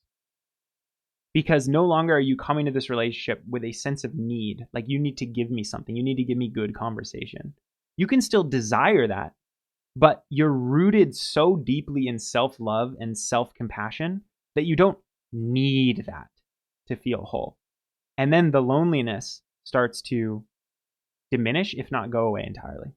Because no longer are you coming to this relationship with a sense of need, like you need to give me something, you need to give me good conversation. You can still desire that, but you're rooted so deeply in self-love and self-compassion that you don't need that to feel whole. And then the loneliness starts to diminish, if not go away entirely.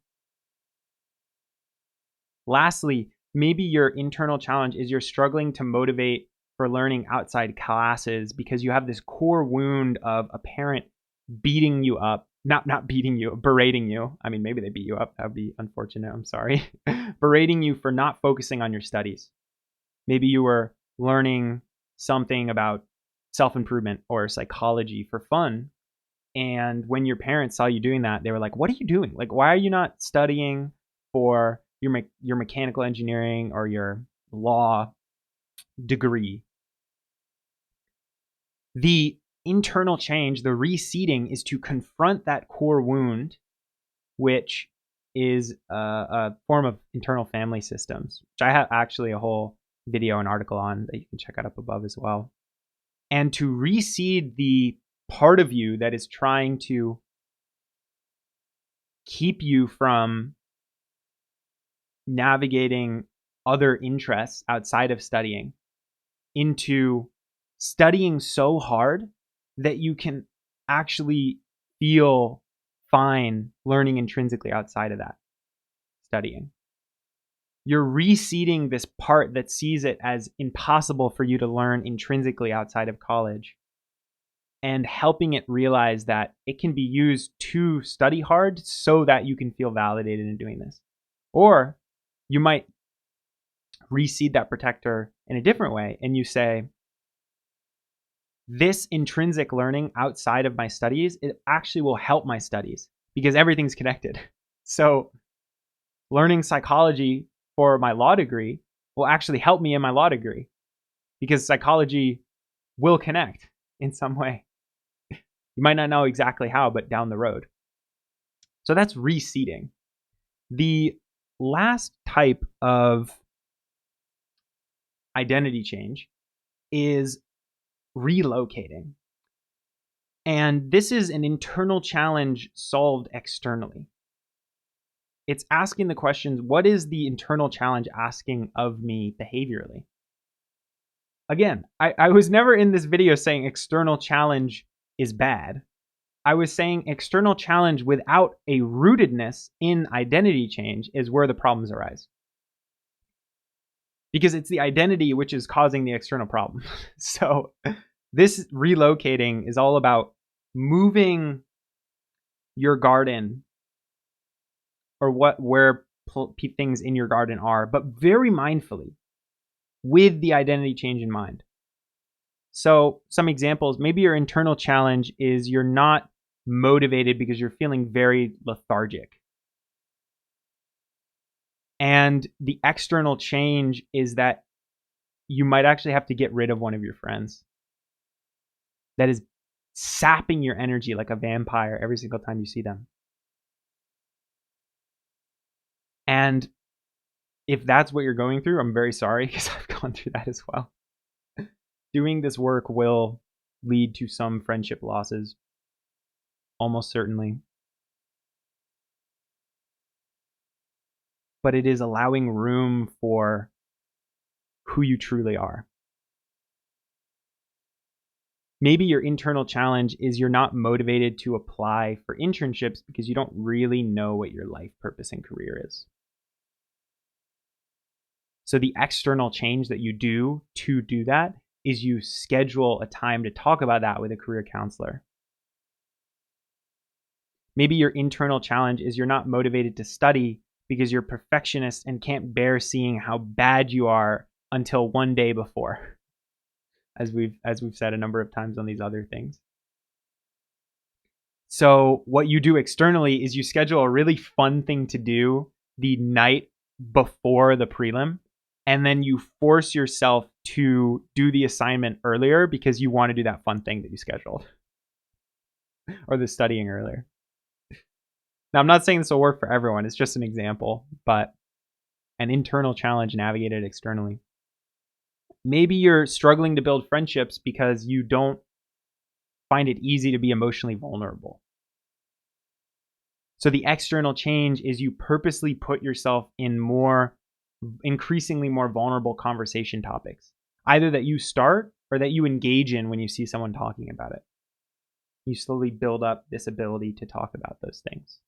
Lastly, maybe your internal challenge is you're struggling to motivate for learning outside classes because you have this core wound of a parent beating you up, not beating you, berating you. I mean, maybe they beat you up. That would be unfortunate. I'm sorry. Berating you for not focusing on your studies. Maybe you were learning something about self-improvement or psychology for fun. And when your parents saw you doing that, they were like, what are you doing? Like, why are you not studying for your mechanical engineering or your law degree? The internal change, the reseeding, is to confront that core wound, which is a form of internal family systems, which I have actually a whole video and article on that you can check out up above as well. And to reseed the part of you that is trying to keep you from navigating other interests outside of studying into studying so hard that you can actually feel fine learning intrinsically outside of that studying. You're reseeding this part that sees it as impossible for you to learn intrinsically outside of college and helping it realize that it can be used to study hard so that you can feel validated in doing this. Or you might reseed that protector in a different way and you say, this intrinsic learning outside of my studies, it actually will help my studies because everything's connected. So learning psychology for my law degree will actually help me in my law degree because psychology will connect in some way. You might not know exactly how, but down the road. So that's reseeding. The last type of identity change is relocating. And this is an internal challenge solved externally. It's asking the questions, what is the internal challenge asking of me behaviorally? Again, I was never in this video saying external challenge is bad. I was saying external challenge without a rootedness in identity change is where the problems arise. Because it's the identity which is causing the external problem. So this relocating is all about moving your garden or where things in your garden are, but very mindfully with the identity change in mind. So some examples, maybe your internal challenge is you're not motivated because you're feeling very lethargic. And the external change is that you might actually have to get rid of one of your friends that is sapping your energy like a vampire every single time you see them. And if that's what you're going through, I'm very sorry because I've gone through that as well. Doing this work will lead to some friendship losses, almost certainly. But it is allowing room for who you truly are. Maybe your internal challenge is you're not motivated to apply for internships because you don't really know what your life purpose and career is. So the external change that you do to do that is you schedule a time to talk about that with a career counselor. Maybe your internal challenge is you're not motivated to study because you're a perfectionist and can't bear seeing how bad you are until one day before, as we've said a number of times on these other things. So what you do externally is you schedule a really fun thing to do the night before the prelim, and then you force yourself to do the assignment earlier because you want to do that fun thing that you scheduled or the studying earlier. Now, I'm not saying this will work for everyone. It's just an example, but an internal challenge navigated externally. Maybe you're struggling to build friendships because you don't find it easy to be emotionally vulnerable. So the external change is you purposely put yourself in increasingly more vulnerable conversation topics, either that you start or that you engage in when you see someone talking about it. You slowly build up this ability to talk about those things.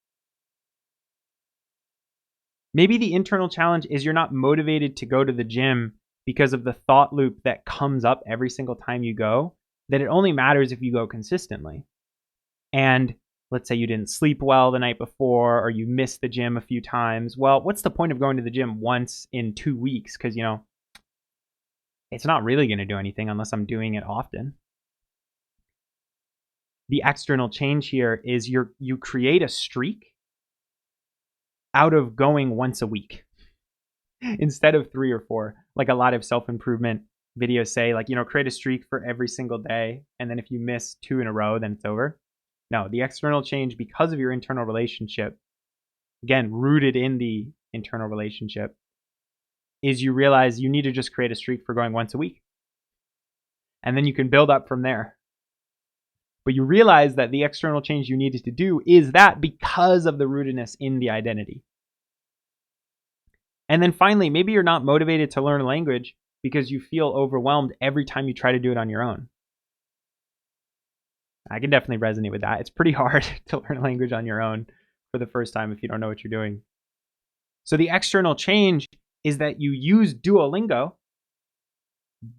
Maybe the internal challenge is you're not motivated to go to the gym because of the thought loop that comes up every single time you go, that it only matters if you go consistently. And let's say you didn't sleep well the night before or you missed the gym a few times. Well, what's the point of going to the gym once in 2 weeks? Because, it's not really going to do anything unless I'm doing it often. The external change here is you create a streak out of going once a week instead of 3 or 4, like a lot of self-improvement videos say, create a streak for every single day. And then if you miss 2 in a row, then it's over. No, the external change, because of your internal relationship, again, rooted in the internal relationship, is you realize you need to just create a streak for going once a week. And then you can build up from there. But you realize that the external change you needed to do is that because of the rootedness in the identity. And then finally, maybe you're not motivated to learn a language because you feel overwhelmed every time you try to do it on your own. I can definitely resonate with that. It's pretty hard to learn a language on your own for the first time if you don't know what you're doing. So the external change is that you use Duolingo,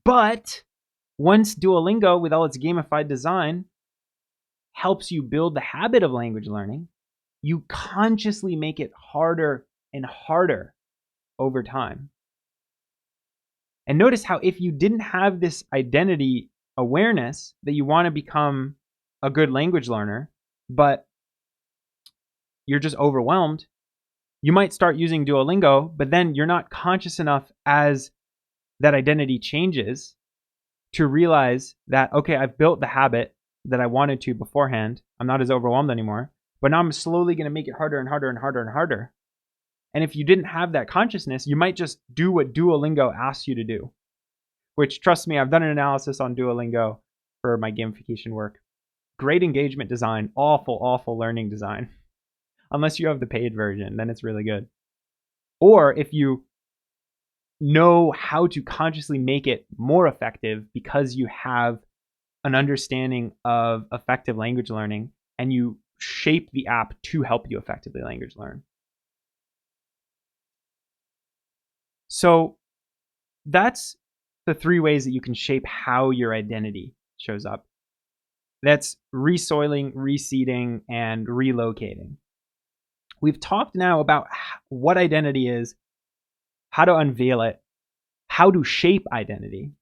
but once Duolingo, with all its gamified design, helps you build the habit of language learning, you consciously make it harder and harder over time. And notice how if you didn't have this identity awareness that you want to become a good language learner, but you're just overwhelmed, you might start using Duolingo, but then you're not conscious enough as that identity changes to realize that, okay, I've built the habit that I wanted to beforehand. I'm not as overwhelmed anymore, but now I'm slowly going to make it harder and harder and harder and harder. And if you didn't have that consciousness, you might just do what Duolingo asks you to do, which, trust me, I've done an analysis on Duolingo for my gamification work. Great engagement design, awful, awful learning design. Unless you have the paid version, then it's really good. Or if you know how to consciously make it more effective because you have an understanding of effective language learning and you shape the app to help you effectively language learn. So that's the 3 ways that you can shape how your identity shows up. That's resoiling, reseeding, and relocating. We've talked now about what identity is, how to unveil it, how to shape identity.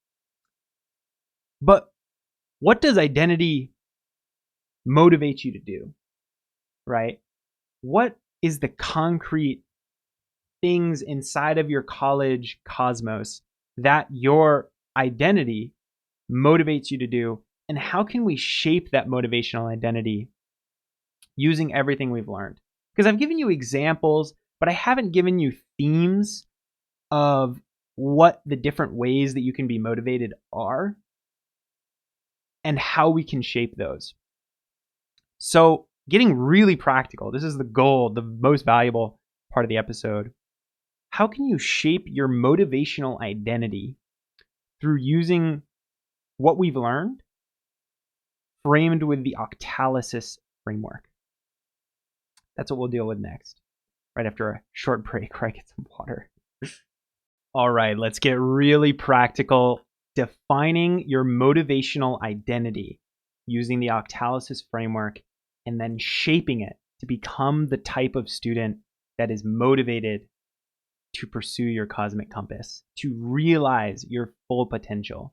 But what does identity motivate you to do, right? What is the concrete things inside of your college cosmos that your identity motivates you to do? And how can we shape that motivational identity using everything we've learned? Because I've given you examples, but I haven't given you themes of what the different ways that you can be motivated are and how we can shape those. So getting really practical, this is the goal, the most valuable part of the episode. How can you shape your motivational identity through using what we've learned framed with the octalysis framework? That's what we'll deal with next, right after a short break where I get some water. All right, let's get really practical. Defining your motivational identity using the octalysis framework and then shaping it to become the type of student that is motivated to pursue your cosmic compass, to realize your full potential.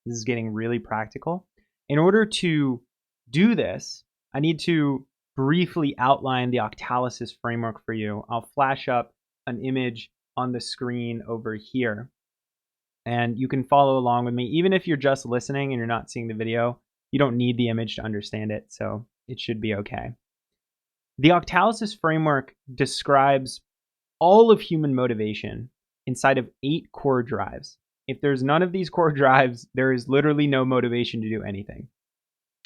This is getting really practical. In order to do this, I need to briefly outline the octalysis framework for you. I'll flash up an image on the screen over here, and you can follow along with me. Even if you're just listening and you're not seeing the video, you don't need the image to understand it, so it should be okay. The octalysis framework describes all of human motivation inside of 8 core drives. If there's none of these core drives, there is literally no motivation to do anything.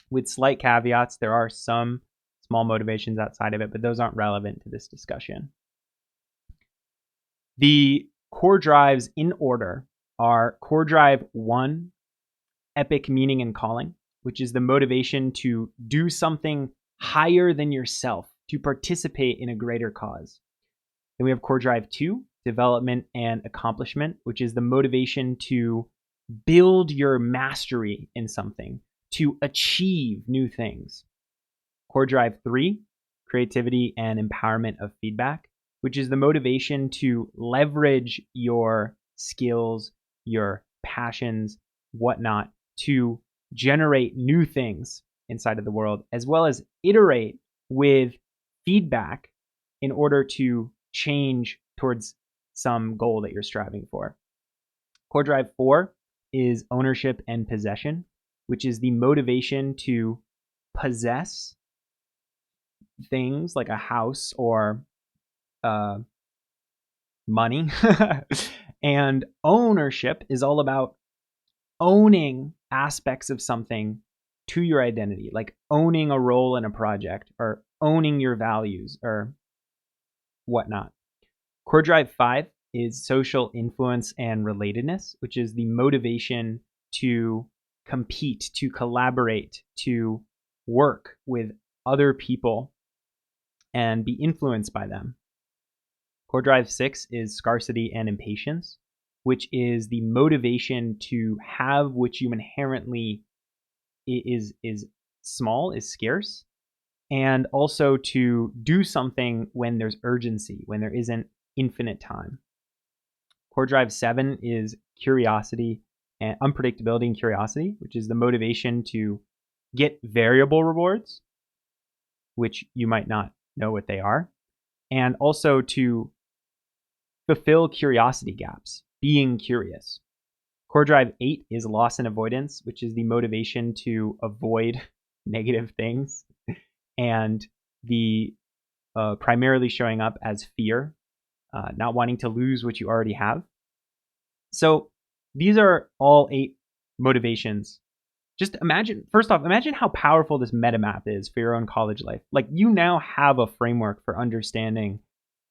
With slight caveats, there are some small motivations outside of it, but those aren't relevant to this discussion. The core drives in order are core drive 1, epic meaning and calling, which is the motivation to do something higher than yourself, to participate in a greater cause. Then we have core drive 2, development and accomplishment, which is the motivation to build your mastery in something, to achieve new things. Core drive 3, creativity and empowerment of feedback, which is the motivation to leverage your skills, your passions, whatnot, to generate new things inside of the world, as well as iterate with feedback in order to change towards some goal that you're striving for. Core drive 4 is ownership and possession, which is the motivation to possess things like a house or money. And ownership is all about owning aspects of something to your identity, like owning a role in a project or owning your values or whatnot. Core drive 5 is social influence and relatedness, which is the motivation to compete, to collaborate, to work with other people and be influenced by them. Core drive 6 is scarcity and impatience, which is the motivation to have which you inherently is small, is scarce, and also to do something when there's urgency, when there isn't infinite time. Core drive 7 is curiosity and unpredictability and curiosity, which is the motivation to get variable rewards, which you might not know what they are, and also to fulfill curiosity gaps, being curious. Core drive 8 is loss and avoidance, which is the motivation to avoid negative things, and the primarily showing up as fear, not wanting to lose what you already have. So these are all 8 motivations. Just imagine, first off, imagine how powerful this meta map is for your own college life. Like, you now have a framework for understanding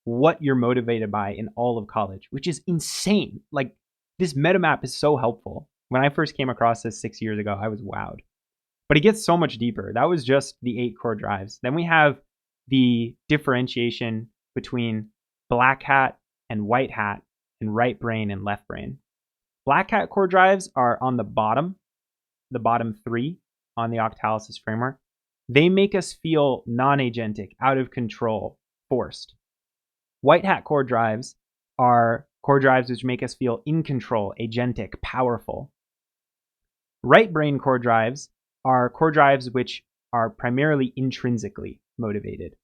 what you're motivated by in all of college, which is insane. Like, this meta map is so helpful. When I first came across this 6 years ago, I was wowed. But it gets so much deeper. That was just the 8 core drives. Then we have the differentiation between black hat and white hat and right brain and left brain. Black hat core drives are on the bottom 3 on the octalysis framework. They make us feel non-agentic, out of control, forced. White hat core drives are core drives which make us feel in control, agentic, powerful. Right brain core drives are core drives which are primarily intrinsically motivated.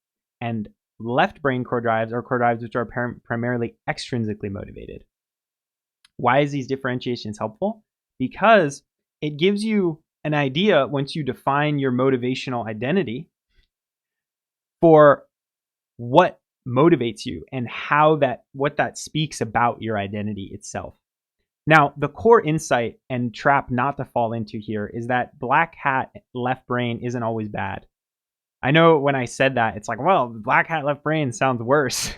And left brain core drives are core drives which are primarily extrinsically motivated. Why is these differentiations helpful? Because it gives you an idea, once you define your motivational identity, for what motivates you and what that speaks about your identity itself. Now, the core insight and trap not to fall into here is that black hat left brain isn't always bad. I know when I said that, it's like, well, black hat left brain sounds worse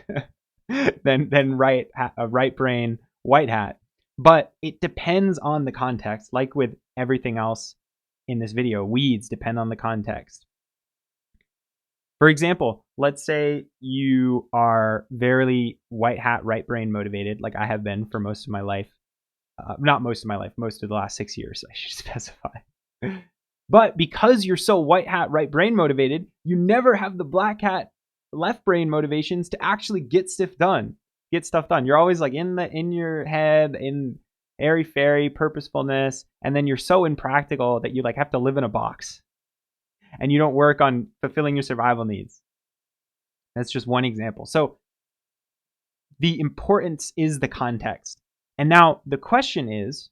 than right brain white hat. But it depends on the context. Like with everything else in this video, weeds depend on the context. For example, let's say you are very white hat, right brain motivated, like I have been for most of my life. Not most of my life, most of the last 6 years, I should specify. But because you're so white hat, right brain motivated, you never have the black hat, left brain motivations to actually get stuff done. You're always like in your head, in airy fairy purposefulness, and then you're so impractical that you like have to live in a box, and you don't work on fulfilling your survival needs. That's just one example. So the importance is the context. And now the question is,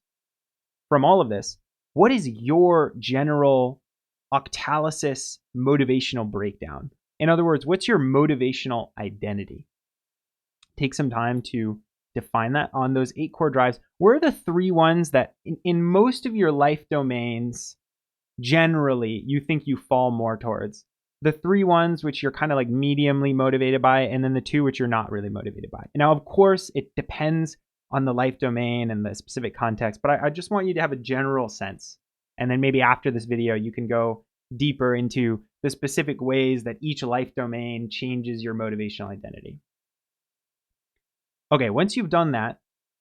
from all of this, what is your general octalysis motivational breakdown? In other words, what's your motivational identity? Take some time to define that on those 8 core drives. Where are the 3 ones that in most of your life domains, generally, you think you fall more towards? The 3 ones which you're kind of like mediumly motivated by, and then the 2 which you're not really motivated by. Now, of course, it depends on the life domain and the specific context, but I just want you to have a general sense. And then maybe after this video, you can go deeper into the specific ways that each life domain changes your motivational identity. Okay, once you've done that,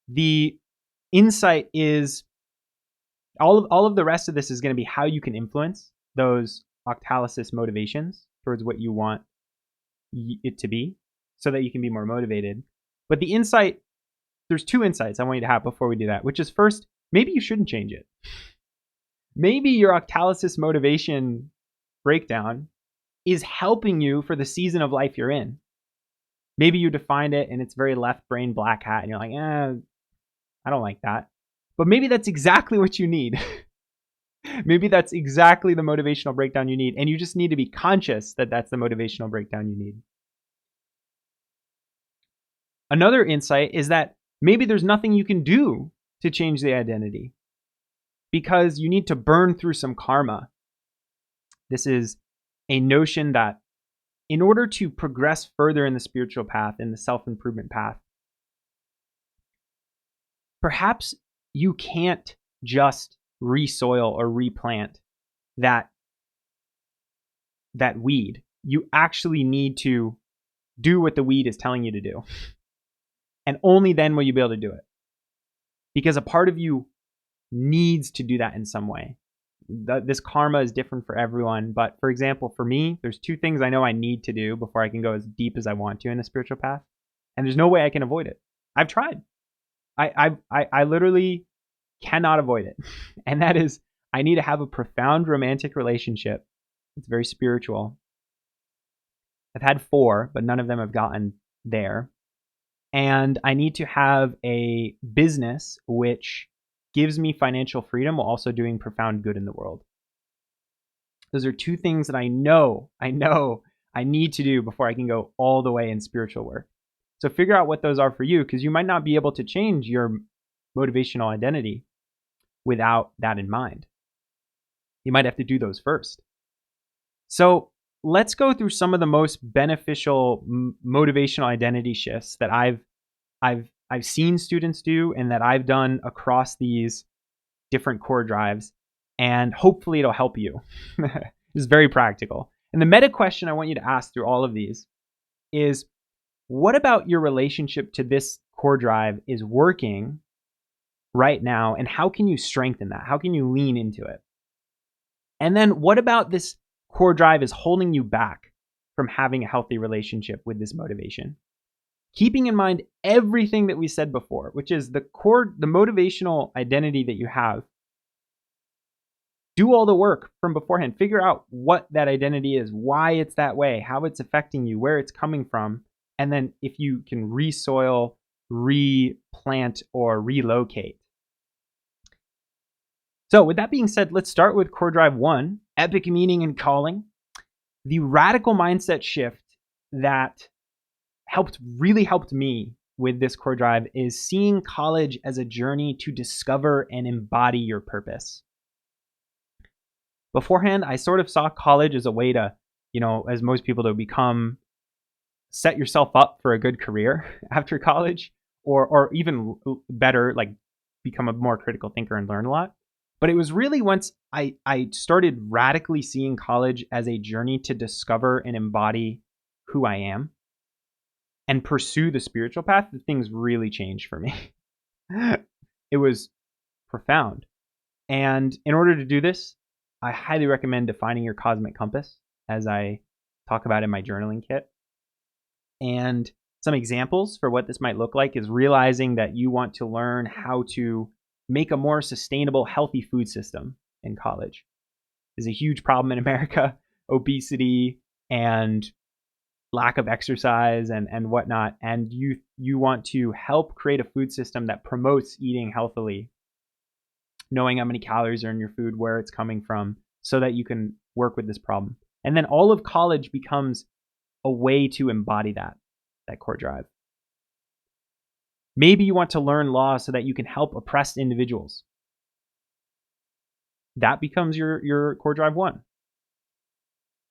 the insight is all of the rest of this is going to be how you can influence those octalysis motivations towards what you want it to be so that you can be more motivated. But the insight, there's 2 insights I want you to have before we do that, which is first, maybe you shouldn't change it. Maybe your octalysis motivation breakdown is helping you for the season of life you're in. Maybe you defined it and it's very left brain black hat and you're like, I don't like that. But maybe that's exactly what you need. Maybe that's exactly the motivational breakdown you need. And you just need to be conscious that that's the motivational breakdown you need. Another insight is that maybe there's nothing you can do to change the identity because you need to burn through some karma. This is a notion that in order to progress further in the spiritual path, in the self-improvement path, perhaps you can't just resoil or replant that weed. You actually need to do what the weed is telling you to do. And only then will you be able to do it. Because a part of you needs to do that in some way. This karma is different for everyone. But for example, for me, there's two things I know I need to do before I can go as deep as I want to in a spiritual path. And there's no way I can avoid it. I've tried. I literally cannot avoid it. And that is, I need to have a profound romantic relationship. It's very spiritual. I've had 4, but none of them have gotten there. And I need to have a business which gives me financial freedom while also doing profound good in the world. Those are 2 things that I know I need to do before I can go all the way in spiritual work. So figure out what those are for you, because you might not be able to change your motivational identity without that in mind. You might have to do those first. So let's go through some of the most beneficial motivational identity shifts that I've seen students do and that I've done across these different core drives, and hopefully it'll help you. It's very practical. And the meta question I want you to ask through all of these is, what about your relationship to this core drive is working right now, and how can you strengthen that? How can you lean into it? And then what about this core drive is holding you back from having a healthy relationship with this motivation? Keeping in mind everything that we said before, which is the motivational identity that you have. Do all the work from beforehand. Figure out what that identity is, why it's that way, how it's affecting you, where it's coming from. And then if you can resoil, replant, or relocate. So with that being said, let's start with core drive 1, epic meaning and calling. The radical mindset shift that really helped me with this core drive is seeing college as a journey to discover and embody your purpose. Beforehand, I sort of saw college as a way to, as most people do, set yourself up for a good career after college, or even better, like become a more critical thinker and learn a lot. But it was really once I started radically seeing college as a journey to discover and embody who I am and pursue the spiritual path that things really changed for me. It was profound. And in order to do this, I highly recommend defining your cosmic compass, as I talk about in my journaling kit. And some examples for what this might look like is realizing that you want to learn how to make a more sustainable, healthy food system in college. There's a huge problem in America, obesity and lack of exercise and whatnot. And you want to help create a food system that promotes eating healthily, knowing how many calories are in your food, where it's coming from, so that you can work with this problem. And then all of college becomes a way to embody that core drive. Maybe you want to learn law so that you can help oppressed individuals. That becomes your core drive 1.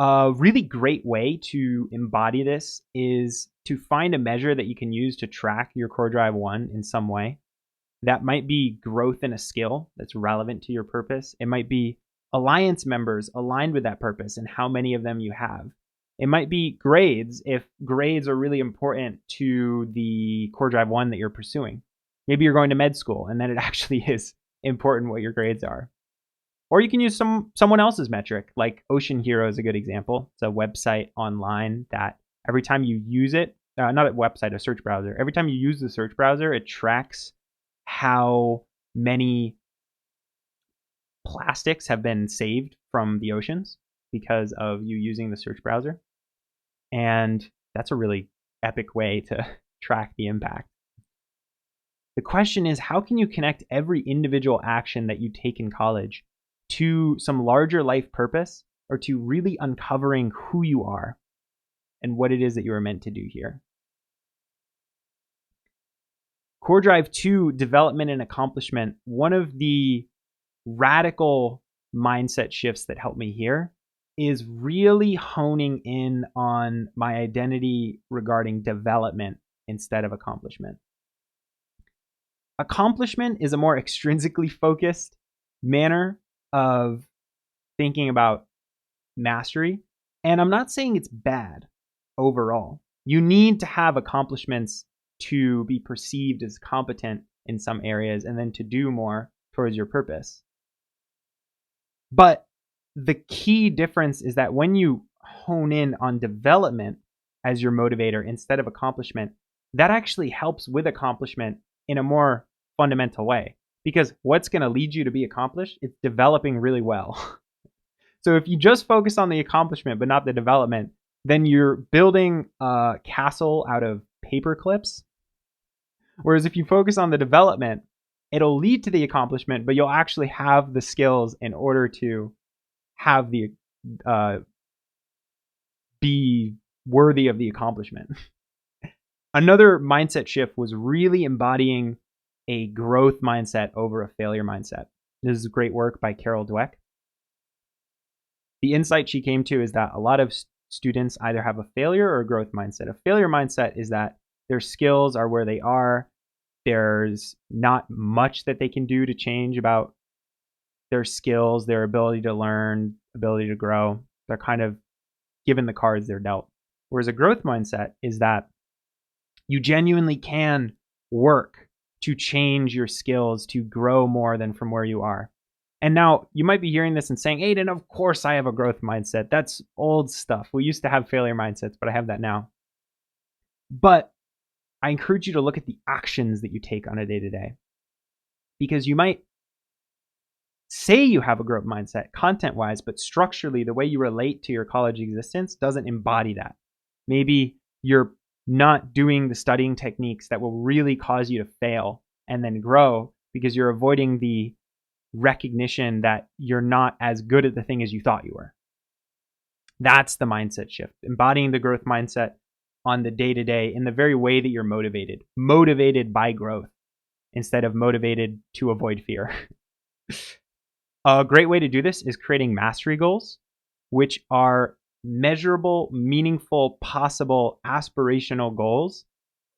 A really great way to embody this is to find a measure that you can use to track your core drive 1 in some way. That might be growth in a skill that's relevant to your purpose. It might be alliance members aligned with that purpose and how many of them you have. It might be grades, if grades are really important to the core drive 1 that you're pursuing. Maybe you're going to med school, and then it actually is important what your grades are. Or you can use someone else's metric, like Ocean Hero is a good example. It's a website online that every time you use it, not a website, a search browser. Every time you use the search browser, it tracks how many plastics have been saved from the oceans because of you using the search browser. And that's a really epic way to track the impact. The question is, how can you connect every individual action that you take in college to some larger life purpose, or to really uncovering who you are and what it is that you are meant to do here? Core drive 2, development and accomplishment. One of the radical mindset shifts that helped me here is really honing in on my identity regarding development instead of accomplishment. Accomplishment is a more extrinsically focused manner of thinking about mastery. And I'm not saying it's bad overall. You need to have accomplishments to be perceived as competent in some areas and then to do more towards your purpose. But the key difference is that when you hone in on development as your motivator instead of accomplishment, that actually helps with accomplishment in a more fundamental way. Because what's going to lead you to be accomplished? It's developing really well. So if you just focus on the accomplishment but not the development, then you're building a castle out of paper clips. Whereas if you focus on the development, it'll lead to the accomplishment, but you'll actually have the skills in order to have the be worthy of the accomplishment. Another mindset shift was really embodying a growth mindset over a failure mindset. This is great work by Carol Dweck. The insight she came to is that a lot of students either have a failure or a growth mindset. A failure mindset is that their skills are where they are. There's not much that they can do to change about their skills, their ability to learn, ability to grow. They're kind of given the cards they're dealt. Whereas a growth mindset is that you genuinely can work to change your skills to grow more than from where you are. And now you might be hearing this and saying, Aiden, of course I have a growth mindset. That's old stuff. We used to have failure mindsets, but I have that now. But I encourage you to look at the actions that you take on a day-to-day. Because you might say you have a growth mindset content-wise, but structurally, the way you relate to your college existence doesn't embody that. Maybe you're not doing the studying techniques that will really cause you to fail and then grow because you're avoiding the recognition that you're not as good at the thing as you thought you were. That's the mindset shift, embodying the growth mindset on the day-to-day in the very way that you're motivated by growth instead of motivated to avoid fear. A great way to do this is creating mastery goals, which are measurable, meaningful, possible, aspirational goals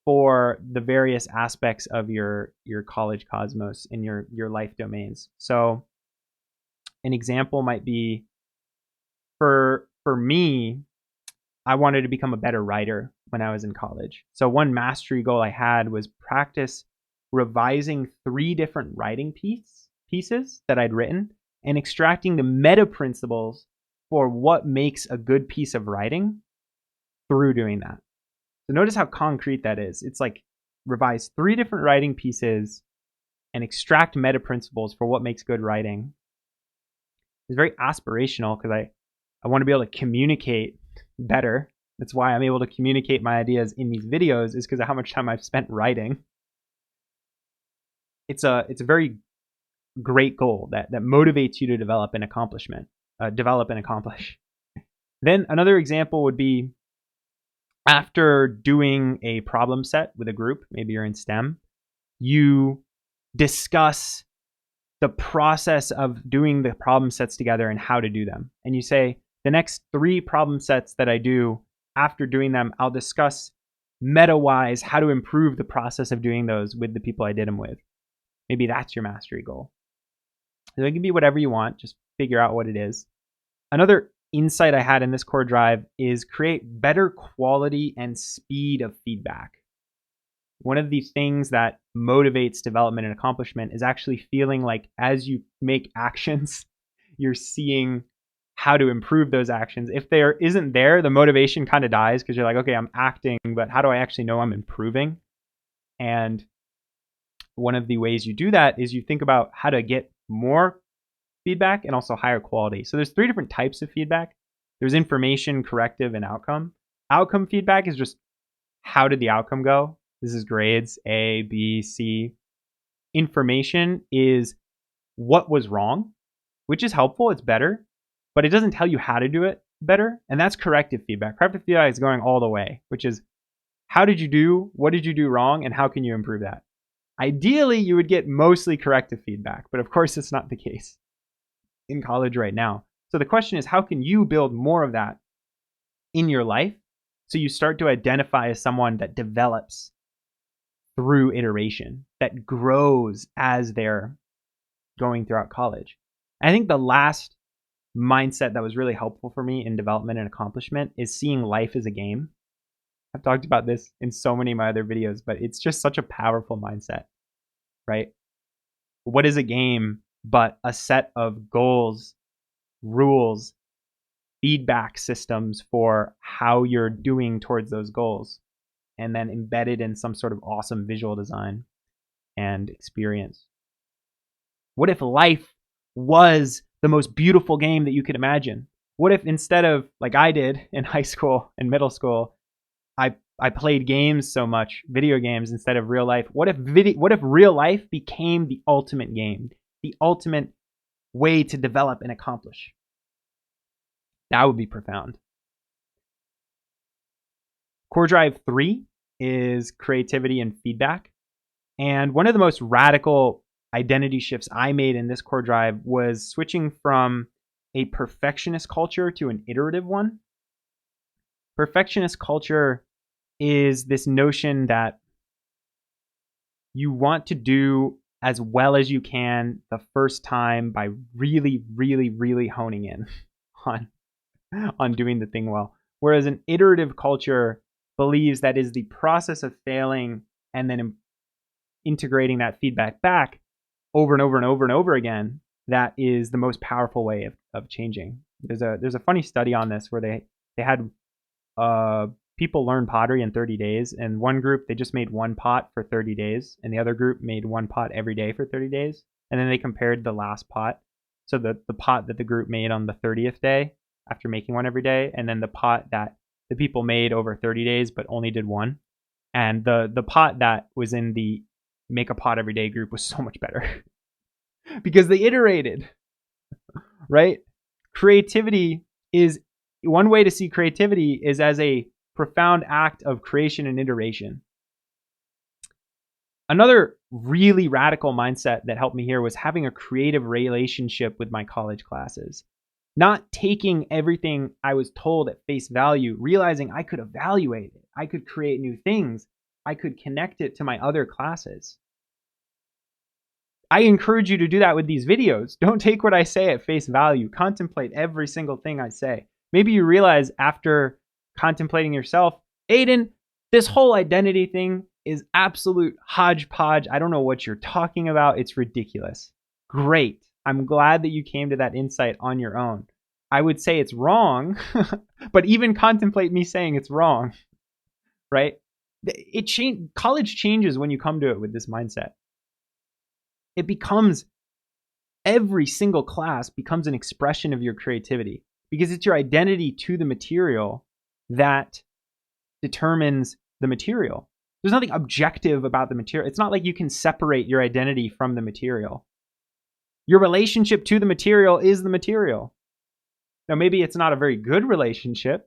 for the various aspects of your college cosmos and your life domains. So an example might be for me, I wanted to become a better writer when I was in college. So one mastery goal I had was practice revising 3 different writing pieces that I'd written and extracting the meta principles for what makes a good piece of writing through doing that. So notice how concrete that is. It's like revise 3 different writing pieces and extract meta principles for what makes good writing. It's very aspirational because I want to be able to communicate better. That's why I'm able to communicate my ideas in these videos, is because of how much time I've spent writing. It's a very great goal that motivates you to develop and accomplish. Then another example would be after doing a problem set with a group, maybe you're in STEM, you discuss the process of doing the problem sets together and how to do them. And you say, the next 3 problem sets that I do, after doing them, I'll discuss meta-wise how to improve the process of doing those with the people I did them with. Maybe that's your mastery goal. So it can be whatever you want, just figure out what it is. Another insight I had in this core drive is create better quality and speed of feedback. One of the things that motivates development and accomplishment is actually feeling like as you make actions, you're seeing how to improve those actions. If there isn't there, the motivation kind of dies because you're like, okay, I'm acting, but how do I actually know I'm improving? And one of the ways you do that is you think about how to get more feedback and also higher quality. So there's 3 different types of feedback. There's information, corrective, and outcome. Outcome feedback is just how did the outcome go? This is grades, A, B, C. Information is what was wrong, which is helpful. It's better, but it doesn't tell you how to do it better. And that's corrective feedback. Corrective feedback is going all the way, which is how did you do? What did you do wrong? And how can you improve that? Ideally, you would get mostly corrective feedback, but of course, it's not the case in college right now. So the question is, how can you build more of that in your life so you start to identify as someone that develops through iteration, that grows as they're going throughout college. I think the last mindset that was really helpful for me in development and accomplishment is seeing life as a game. I've talked about this in so many of my other videos, but it's just such a powerful mindset, right? What is a game but a set of goals, rules, feedback systems for how you're doing towards those goals, and then embedded in some sort of awesome visual design and experience? What if life was the most beautiful game that you could imagine? What if instead of, like I did in high school and middle school, I played games so much, video games instead of real life? What if real life became the ultimate game, the ultimate way to develop and accomplish? That would be profound. Core Drive 3 is creativity and feedback. And one of the most radical identity shifts I made in this core drive was switching from a perfectionist culture to an iterative one. Perfectionist culture is this notion that you want to do as well as you can the first time by really, really, really honing in on doing the thing well. Whereas an iterative culture believes that is the process of failing and then integrating that feedback back over and over and over and over again that is the most powerful way of changing. There's a funny study on this where they had people learn pottery in 30 days, and one group, they just made one pot for 30 days, and the other group made one pot every day for 30 days, and then they compared the last pot. So the pot that the group made on the 30th day after making one every day, and then the pot that the people made over 30 days but only did one. And the pot that was in the make a pot every day group was so much better because they iterated, right? Creativity is, one way to see creativity is as a profound act of creation and iteration. Another really radical mindset that helped me here was having a creative relationship with my college classes. Not taking everything I was told at face value, realizing I could evaluate it. I could create new things. I could connect it to my other classes. I encourage you to do that with these videos. Don't take what I say at face value. Contemplate every single thing I say. Maybe you realize after contemplating yourself, Aiden, this whole identity thing is absolute hodgepodge. I don't know what you're talking about. It's ridiculous. Great. I'm glad that you came to that insight on your own. I would say it's wrong, but even contemplate me saying it's wrong, right? College changes when you come to it with this mindset. It becomes, every single class becomes an expression of your creativity because it's your identity to the material that determines the material. There's nothing objective about the material. It's not like you can separate your identity from the material. Your relationship to the material is the material. Now, maybe it's not a very good relationship.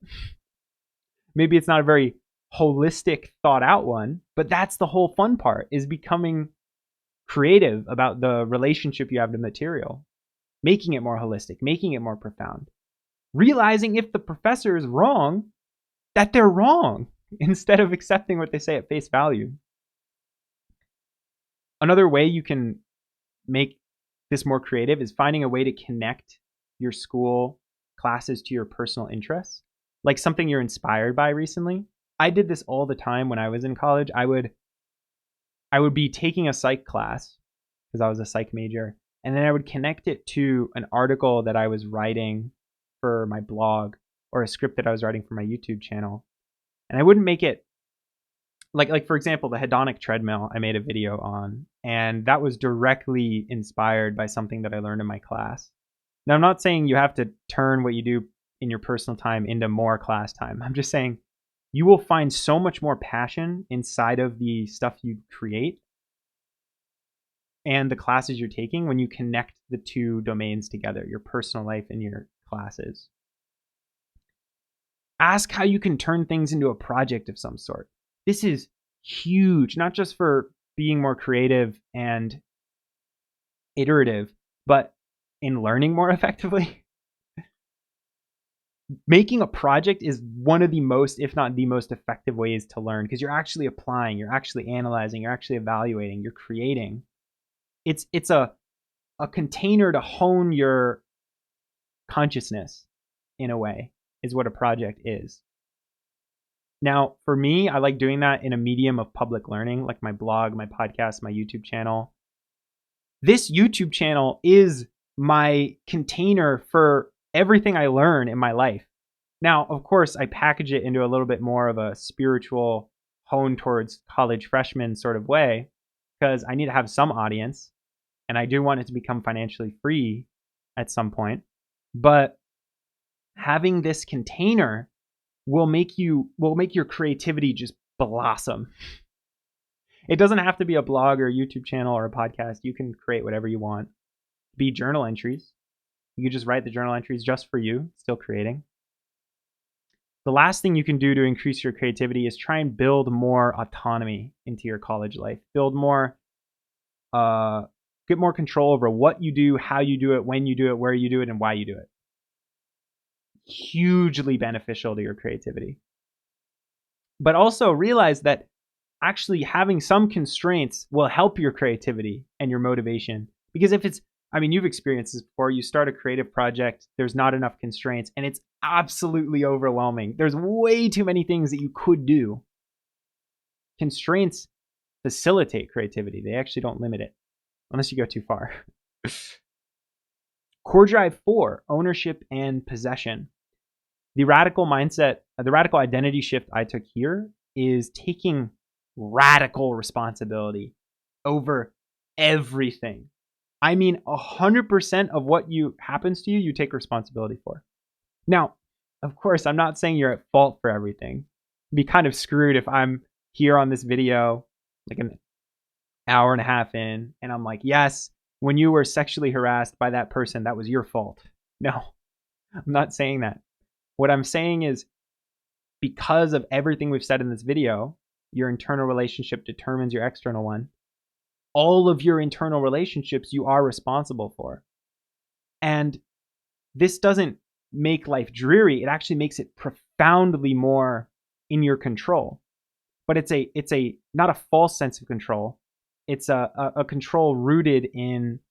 Maybe it's not a very holistic, thought out one, but that's the whole fun part, is becoming creative about the relationship you have to material, making it more holistic, making it more profound, realizing if the professor is wrong, that they're wrong, instead of accepting what they say at face value. Another way you can make this more creative is finding a way to connect your school classes to your personal interests, like something you're inspired by recently. I did this all the time when I was in college. I would be taking a psych class because I was a psych major, and then I would connect it to an article that I was writing for my blog or a script that I was writing for my YouTube channel. And I wouldn't make it like for example, the hedonic treadmill I made a video on, and that was directly inspired by something that I learned in my class. Now, I'm not saying you have to turn what you do in your personal time into more class time. I'm just saying you will find so much more passion inside of the stuff you create and the classes you're taking when you connect the two domains together, your personal life and your classes. Ask how you can turn things into a project of some sort. This is huge, not just for being more creative and iterative, but in learning more effectively. Making a project is one of the most, if not the most effective ways to learn, because you're actually applying, you're actually analyzing, you're actually evaluating, you're creating. It's a a container to hone your consciousness in a way, is what a project is. Now, for me, I like doing that in a medium of public learning, like my blog, my podcast, my YouTube channel. This YouTube channel is my container for everything I learn in my life. Now, of course, I package it into a little bit more of a spiritual, honed towards college freshman sort of way, because I need to have some audience, and I do want it to become financially free at some point. But having this container will make your creativity just blossom. It doesn't have to be a blog or a YouTube channel or a podcast. You can create whatever you want. Be journal entries. You can just write the journal entries just for you, still creating. The last thing you can do to increase your creativity is try and build more autonomy into your college life. Build more, get more control over what you do, how you do it, when you do it, where you do it, and why you do it. Hugely beneficial to your creativity. But also realize that actually having some constraints will help your creativity and your motivation. Because if it's, you've experienced this before, you start a creative project, there's not enough constraints, and it's absolutely overwhelming. There's way too many things that you could do. Constraints facilitate creativity. They actually don't limit it, unless you go too far. Core drive 4, ownership and possession. The radical identity shift I took here is taking radical responsibility over everything. 100% of what happens to you, you take responsibility for. Now, of course, I'm not saying you're at fault for everything. It'd be kind of screwed if I'm here on this video, like an hour and a half in, and I'm like, yes, when you were sexually harassed by that person, that was your fault. No, I'm not saying that. What I'm saying is, because of everything we've said in this video, your internal relationship determines your external one. All of your internal relationships you are responsible for. And this doesn't make life dreary. It actually makes it profoundly more in your control. But it's a not a false sense of control. It's a control rooted in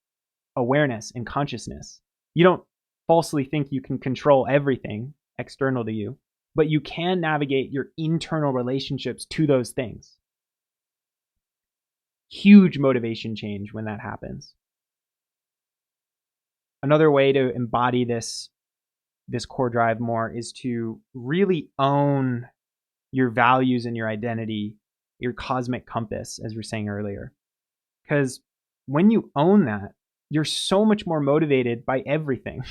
awareness and consciousness. You don't falsely think you can control everything external to you, but you can navigate your internal relationships to those things. Huge motivation change when that happens. Another way to embody this core drive more is to really own your values and your identity, your cosmic compass, as we were saying earlier. Because when you own that, you're so much more motivated by everything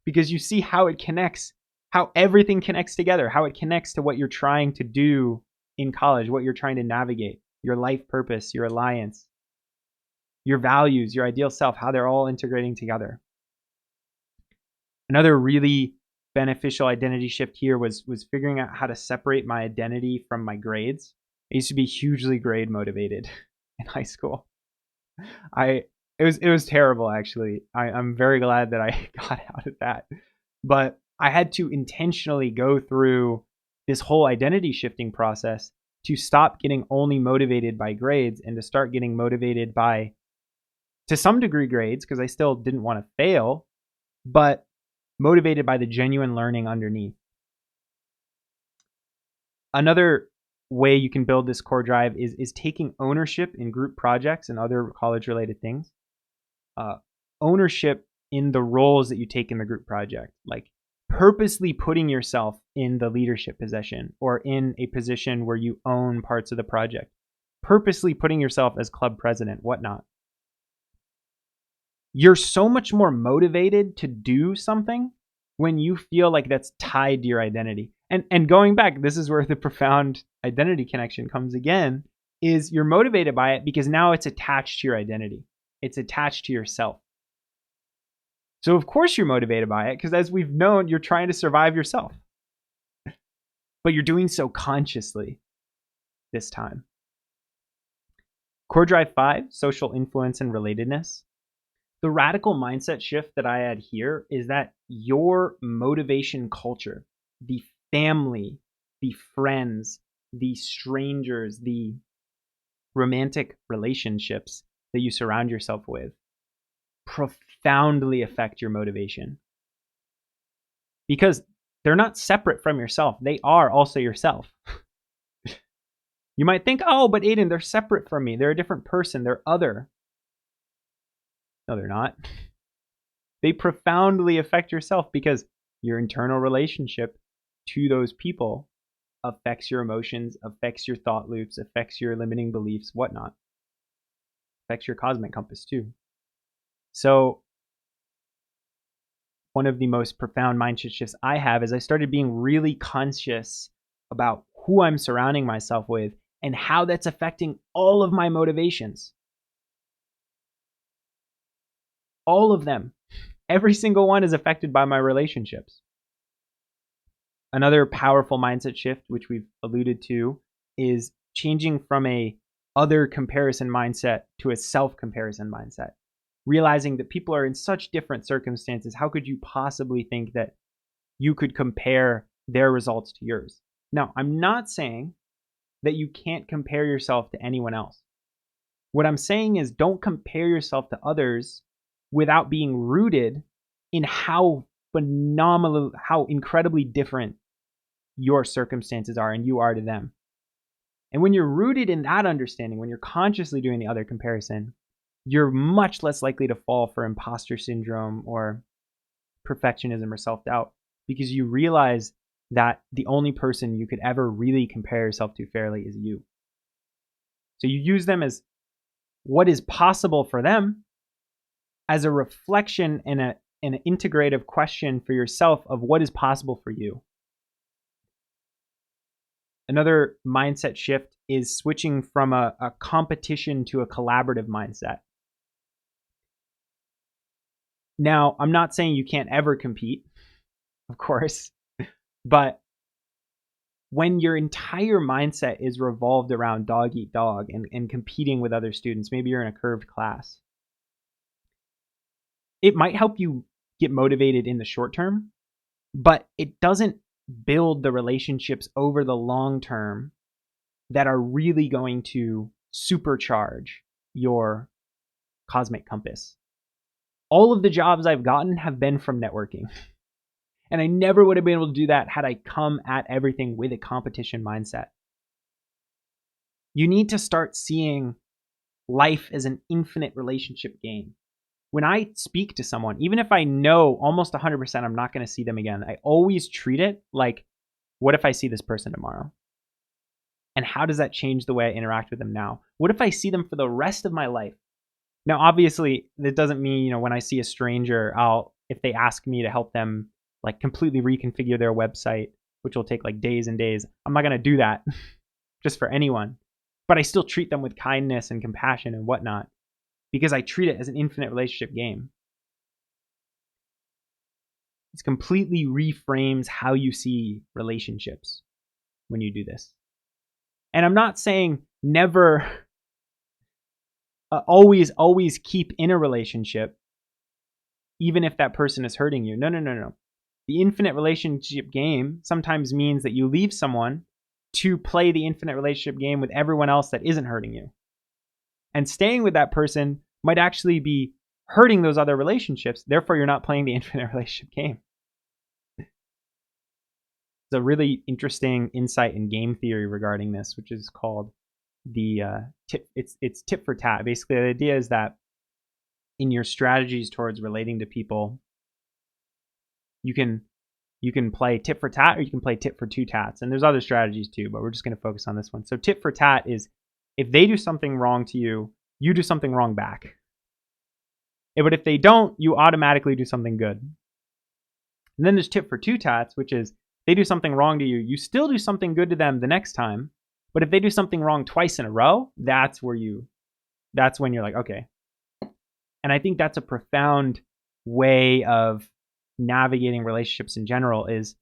because you see how it connects, how everything connects together, how it connects to what you're trying to do in college, what you're trying to navigate, your life purpose, your alliance, your values, your ideal self, how they're all integrating together. Another really beneficial identity shift here was figuring out how to separate my identity from my grades. I used to be hugely grade motivated in high school. It was terrible, actually. I'm very glad that I got out of that. But I had to intentionally go through this whole identity shifting process to stop getting only motivated by grades and to start getting motivated by, to some degree, grades, because I still didn't want to fail, but motivated by the genuine learning underneath. Another way you can build this core drive is taking ownership in group projects and other college-related things. Ownership in the roles that you take in the group project, like purposely putting yourself in the leadership position or in a position where you own parts of the project, purposely putting yourself as club president, whatnot. You're so much more motivated to do something when you feel like that's tied to your identity. And going back, this is where the profound identity connection comes again, is you're motivated by it because now it's attached to your identity. It's attached to yourself. So of course you're motivated by it because, as we've known, you're trying to survive yourself. But you're doing so consciously this time. Core drive 5, social influence and relatedness. The radical mindset shift that I add here is that your motivation culture, the family, the friends, the strangers, the romantic relationships that you surround yourself with, profoundly affect your motivation. Because they're not separate from yourself. They are also yourself. You might think, oh, but Aiden, they're separate from me. They're a different person. They're other. No, they're not. They profoundly affect yourself because your internal relationship to those people affects your emotions, affects your thought loops, affects your limiting beliefs, whatnot. Affects your cosmic compass too. So one of the most profound mindset shifts I have is I started being really conscious about who I'm surrounding myself with and how that's affecting all of my motivations. All of them. Every single one is affected by my relationships. Another powerful mindset shift, which we've alluded to, is changing from a other comparison mindset to a self-comparison mindset. Realizing that people are in such different circumstances, how could you possibly think that you could compare their results to yours? Now, I'm not saying that you can't compare yourself to anyone else. What I'm saying is don't compare yourself to others without being rooted in how phenomenal, how incredibly different your circumstances are and you are to them. And when you're rooted in that understanding, when you're consciously doing the other comparison, you're much less likely to fall for imposter syndrome or perfectionism or self-doubt because you realize that the only person you could ever really compare yourself to fairly is you. So you use them as what is possible for them as a reflection and an integrative question for yourself of what is possible for you. Another mindset shift is switching from a competition to a collaborative mindset. Now, I'm not saying you can't ever compete, of course, but when your entire mindset is revolved around dog eat dog and competing with other students, maybe you're in a curved class, it might help you get motivated in the short term, but it doesn't build the relationships over the long term that are really going to supercharge your cosmic compass. All of the jobs I've gotten have been from networking. And I never would have been able to do that had I come at everything with a competition mindset. You need to start seeing life as an infinite relationship game. When I speak to someone, even if I know almost 100% I'm not going to see them again, I always treat it like, what if I see this person tomorrow? And how does that change the way I interact with them now? What if I see them for the rest of my life? Now, obviously, that doesn't mean, when I see a stranger, if they ask me to help them like completely reconfigure their website, which will take like days and days, I'm not going to do that just for anyone. But I still treat them with kindness and compassion and whatnot because I treat it as an infinite relationship game. It completely reframes how you see relationships when you do this. And I'm not saying never, always keep in a relationship, even if that person is hurting you. No. The infinite relationship game sometimes means that you leave someone to play the infinite relationship game with everyone else that isn't hurting you. And staying with that person might actually be hurting those other relationships. Therefore, you're not playing the infinite relationship game. It's a really interesting insight in game theory regarding this, which is called the it's tit for tat. Basically, the idea is that in your strategies towards relating to people, you can play tit for tat or you can play tit for two tats. And there's other strategies too, but we're just going to focus on this one. So tit for tat is if they do something wrong to you, you do something wrong back. But if they don't, you automatically do something good. And then there's tit for two tats, which is they do something wrong to you, you still do something good to them the next time. But if they do something wrong twice in a row, that's when you're like, okay. And I think that's a profound way of navigating relationships in general, is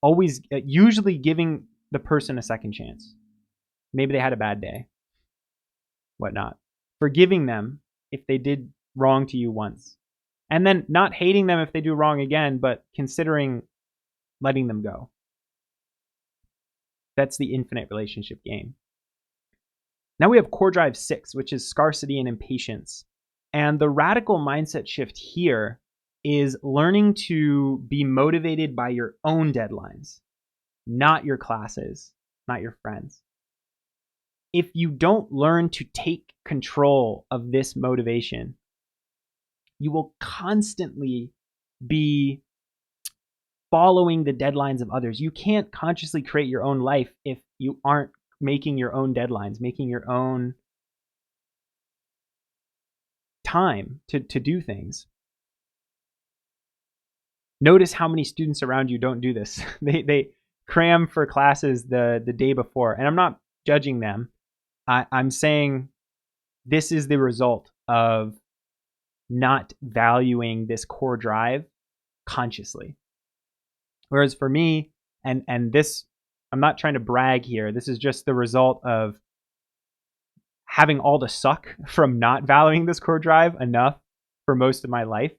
always usually giving the person a second chance. Maybe they had a bad day, whatnot. Forgiving them if they did wrong to you once. And then not hating them if they do wrong again, but considering letting them go. That's the infinite relationship game. Now we have core drive 6, which is scarcity and impatience. And the radical mindset shift here is learning to be motivated by your own deadlines, not your classes, not your friends. If you don't learn to take control of this motivation, you will constantly be following the deadlines of others. You can't consciously create your own life if you aren't making your own deadlines, making your own time to do things. Notice how many students around you don't do this. They cram for classes the day before. And I'm not judging them. I'm saying this is the result of not valuing this core drive consciously. Whereas for me, and this, I'm not trying to brag here. This is just the result of having all the suck from not valuing this core drive enough for most of my life,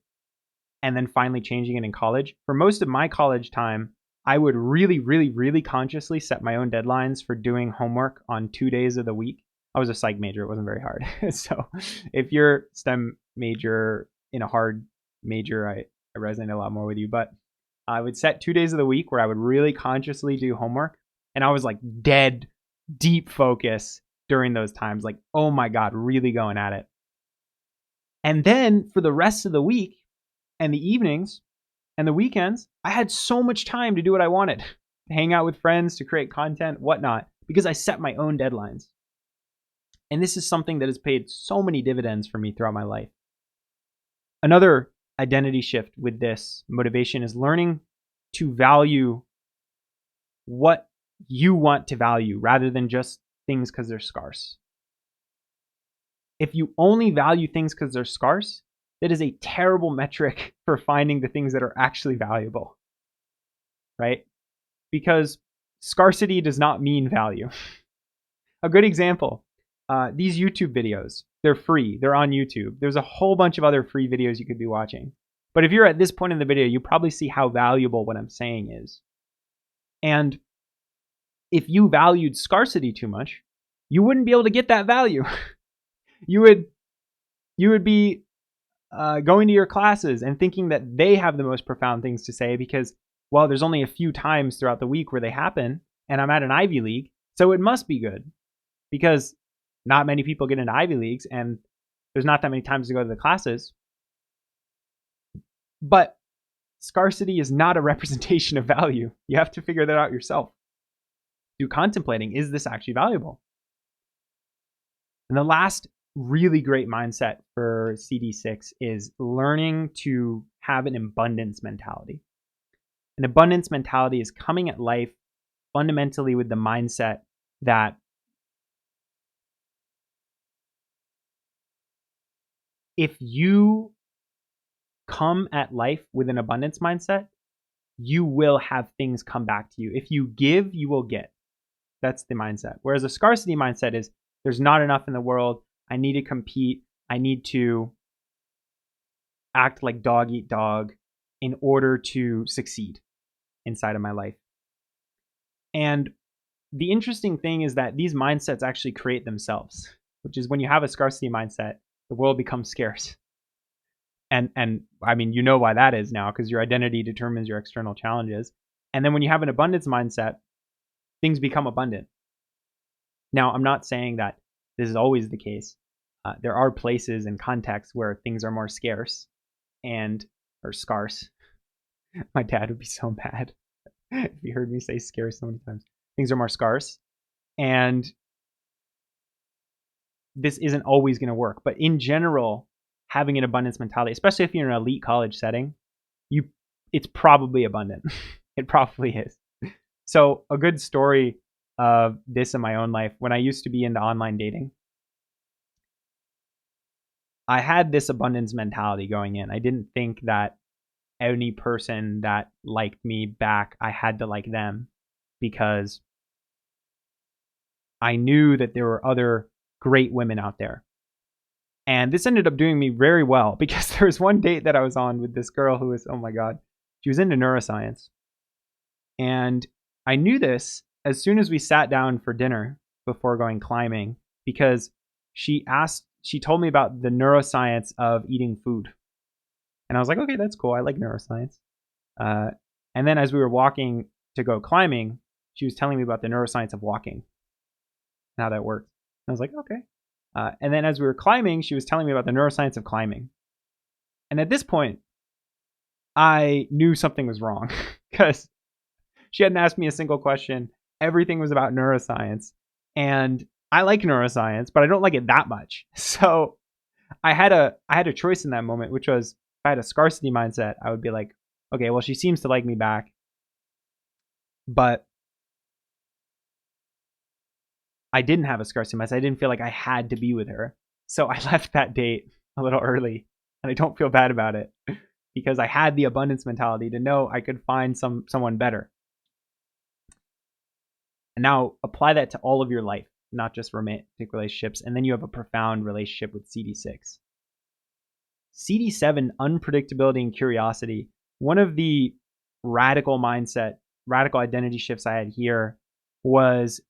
and then finally changing it in college. For most of my college time, I would really, really, really consciously set my own deadlines for doing homework on 2 days of the week. I was a psych major. It wasn't very hard. So if you're STEM major in a hard major, I resonate a lot more with you. But I would set 2 days of the week where I would really consciously do homework. And I was like dead, deep focus during those times. Like, oh my God, really going at it. And then for the rest of the week and the evenings and the weekends, I had so much time to do what I wanted, to hang out with friends, to create content, whatnot, because I set my own deadlines. And this is something that has paid so many dividends for me throughout my life. Another identity shift with this motivation is learning to value what you want to value rather than just things because they're scarce. If you only value things because they're scarce, that is a terrible metric for finding the things that are actually valuable, right? Because scarcity does not mean value. A good example, these YouTube videos, they're free. They're on YouTube. There's a whole bunch of other free videos you could be watching. But if you're at this point in the video, you probably see how valuable what I'm saying is. And if you valued scarcity too much, you wouldn't be able to get that value. You would be going to your classes and thinking that they have the most profound things to say because, well, there's only a few times throughout the week where they happen, and I'm at an Ivy League, so it must be good because not many people get into Ivy Leagues and there's not that many times to go to the classes. But scarcity is not a representation of value. You have to figure that out yourself. Do contemplating, is this actually valuable? And the last really great mindset for CD6 is learning to have an abundance mentality. An abundance mentality is coming at life fundamentally with the mindset that if you come at life with an abundance mindset, you will have things come back to you. If you give, you will get. That's the mindset. Whereas a scarcity mindset is there's not enough in the world. I need to compete. I need to act like dog eat dog in order to succeed inside of my life. And the interesting thing is that these mindsets actually create themselves, which is when you have a scarcity mindset, the world becomes scarce. And I mean, you know why that is now, because your identity determines your external challenges. And then when you have an abundance mindset, things become abundant. Now, I'm not saying that this is always the case. There are places and contexts where things are more scarce or scarce. My dad would be so mad if he heard me say scarce so many times. Things are more scarce. And this isn't always going to work. But in general, having an abundance mentality, especially if you're in an elite college setting, it's probably abundant. It probably is. So a good story of this in my own life, when I used to be into online dating, I had this abundance mentality going in. I didn't think that any person that liked me back, I had to like them, because I knew that there were other great women out there. And this ended up doing me very well, because there was one date that I was on with this girl who was, oh my God, she was into neuroscience. And I knew this as soon as we sat down for dinner before going climbing, because she she told me about the neuroscience of eating food. And I was like, okay, that's cool. I like neuroscience. And then as we were walking to go climbing, she was telling me about the neuroscience of walking, and how that worked. And I was like, okay. And then as we were climbing, she was telling me about the neuroscience of climbing. And at this point, I knew something was wrong because she hadn't asked me a single question. Everything was about neuroscience. And I like neuroscience, but I don't like it that much. So I had a choice in that moment, which was, if I had a scarcity mindset, I would be like, okay, well, she seems to like me back, but I didn't have a scarcity mindset. I didn't feel like I had to be with her. So I left that date a little early, and I don't feel bad about it because I had the abundance mentality to know I could find someone better. And now apply that to all of your life, not just romantic relationships, and then you have a profound relationship with CD6. CD7, unpredictability and curiosity. One of the radical identity shifts I had here was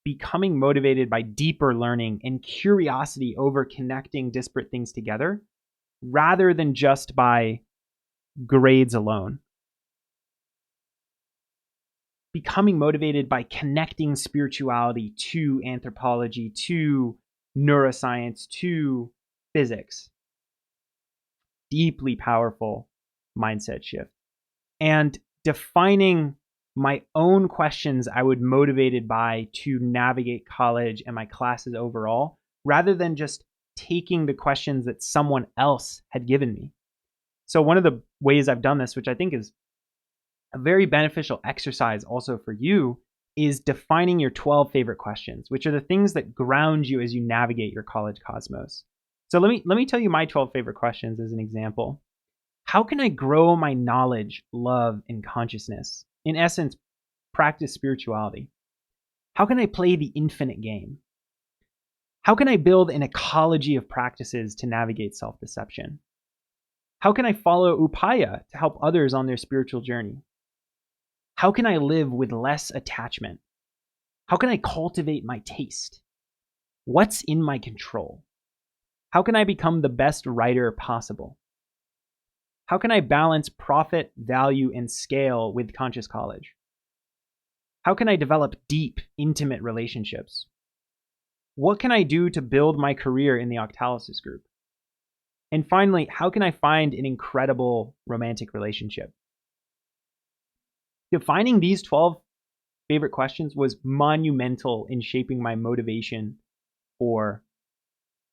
becoming motivated by deeper learning and curiosity over connecting disparate things together rather than just by grades alone. Becoming motivated by connecting spirituality to anthropology, to neuroscience, to physics. Deeply powerful mindset shift. And defining my own questions I would motivated by to navigate college and my classes overall, rather than just taking the questions that someone else had given me. So one of the ways I've done this, which I think is a very beneficial exercise also for you, is defining your 12 favorite questions, which are the things that ground you as you navigate your college cosmos. So let me tell you my 12 favorite questions as an example. How can I grow my knowledge, love, and consciousness? In essence, practice spirituality. How can I play the infinite game? How can I build an ecology of practices to navigate self-deception? How can I follow upaya to help others on their spiritual journey? How can I live with less attachment? How can I cultivate my taste? What's in my control? How can I become the best writer possible? How can I balance profit, value, and scale with conscious college? How can I develop deep, intimate relationships? What can I do to build my career in the Octalysis group? And finally, how can I find an incredible romantic relationship? Defining these 12 favorite questions was monumental in shaping my motivation for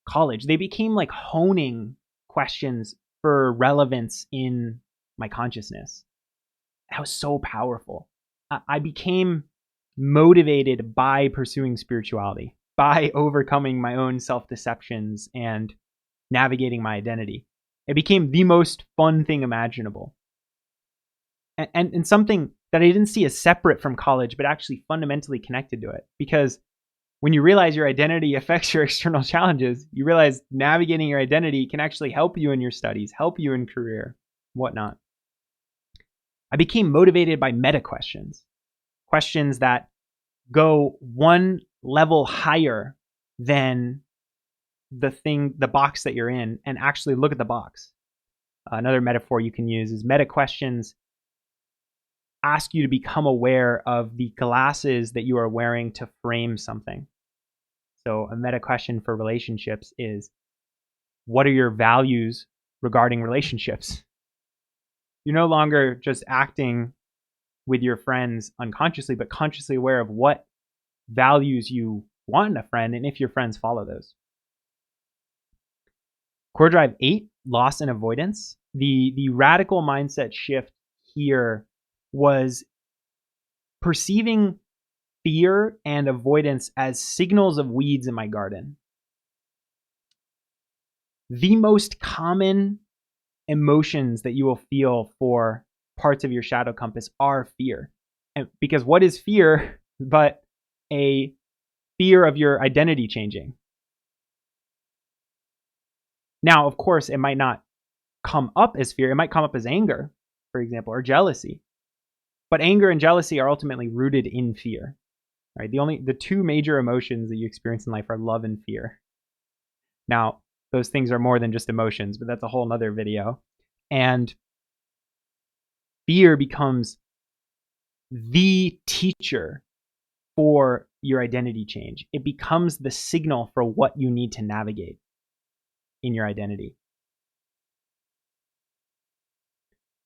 college. They became like honing questions for relevance in my consciousness. That was so powerful. I became motivated by pursuing spirituality, by overcoming my own self-deceptions and navigating my identity. It became the most fun thing imaginable. And something that I didn't see as separate from college, but actually fundamentally connected to it. Because when you realize your identity affects your external challenges, you realize navigating your identity can actually help you in your studies, help you in career, whatnot. I became motivated by meta questions, questions that go one level higher than the box that you're in, and actually look at the box. Another metaphor you can use is meta questions ask you to become aware of the glasses that you are wearing to frame something. So a meta question for relationships is, what are your values regarding relationships? You're no longer just acting with your friends unconsciously, but consciously aware of what values you want in a friend and if your friends follow those. Core Drive 8, loss and avoidance. The radical mindset shift here was perceiving fear and avoidance as signals of weeds in my garden. The most common emotions that you will feel for parts of your shadow compass are fear. And because what is fear but a fear of your identity changing? Now, of course, it might not come up as fear. It might come up as anger, for example, or jealousy. But anger and jealousy are ultimately rooted in fear. Right? The two major emotions that you experience in life are love and fear. Now, those things are more than just emotions, but that's a whole nother video. And fear becomes the teacher for your identity change. It becomes the signal for what you need to navigate in your identity.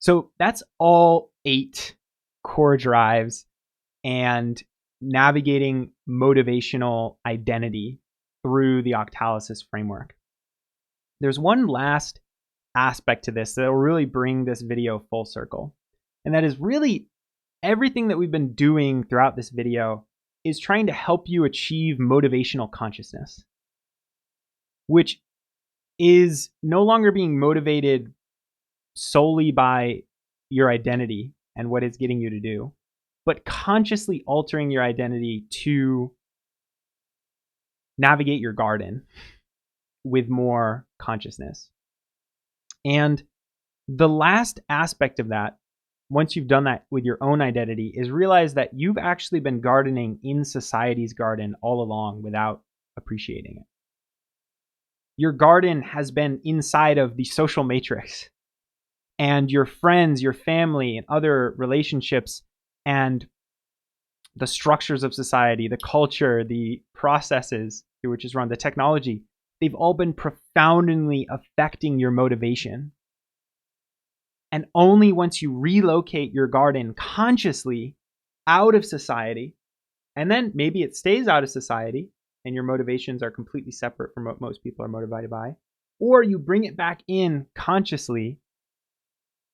So that's all 8 core drives and navigating motivational identity through the Octalysis framework. There's one last aspect to this that will really bring this video full circle. And that is really everything that we've been doing throughout this video is trying to help you achieve motivational consciousness, which is no longer being motivated solely by your identity and what it's getting you to do, but consciously altering your identity to navigate your garden with more consciousness. And the last aspect of that, once you've done that with your own identity, is realize that you've actually been gardening in society's garden all along without appreciating it. Your garden has been inside of the social matrix, and your friends, your family, and other relationships, and the structures of society, the culture, the processes through which is run, the technology, they've all been profoundly affecting your motivation. And only once you relocate your garden consciously out of society, and then maybe it stays out of society and your motivations are completely separate from what most people are motivated by, or you bring it back in consciously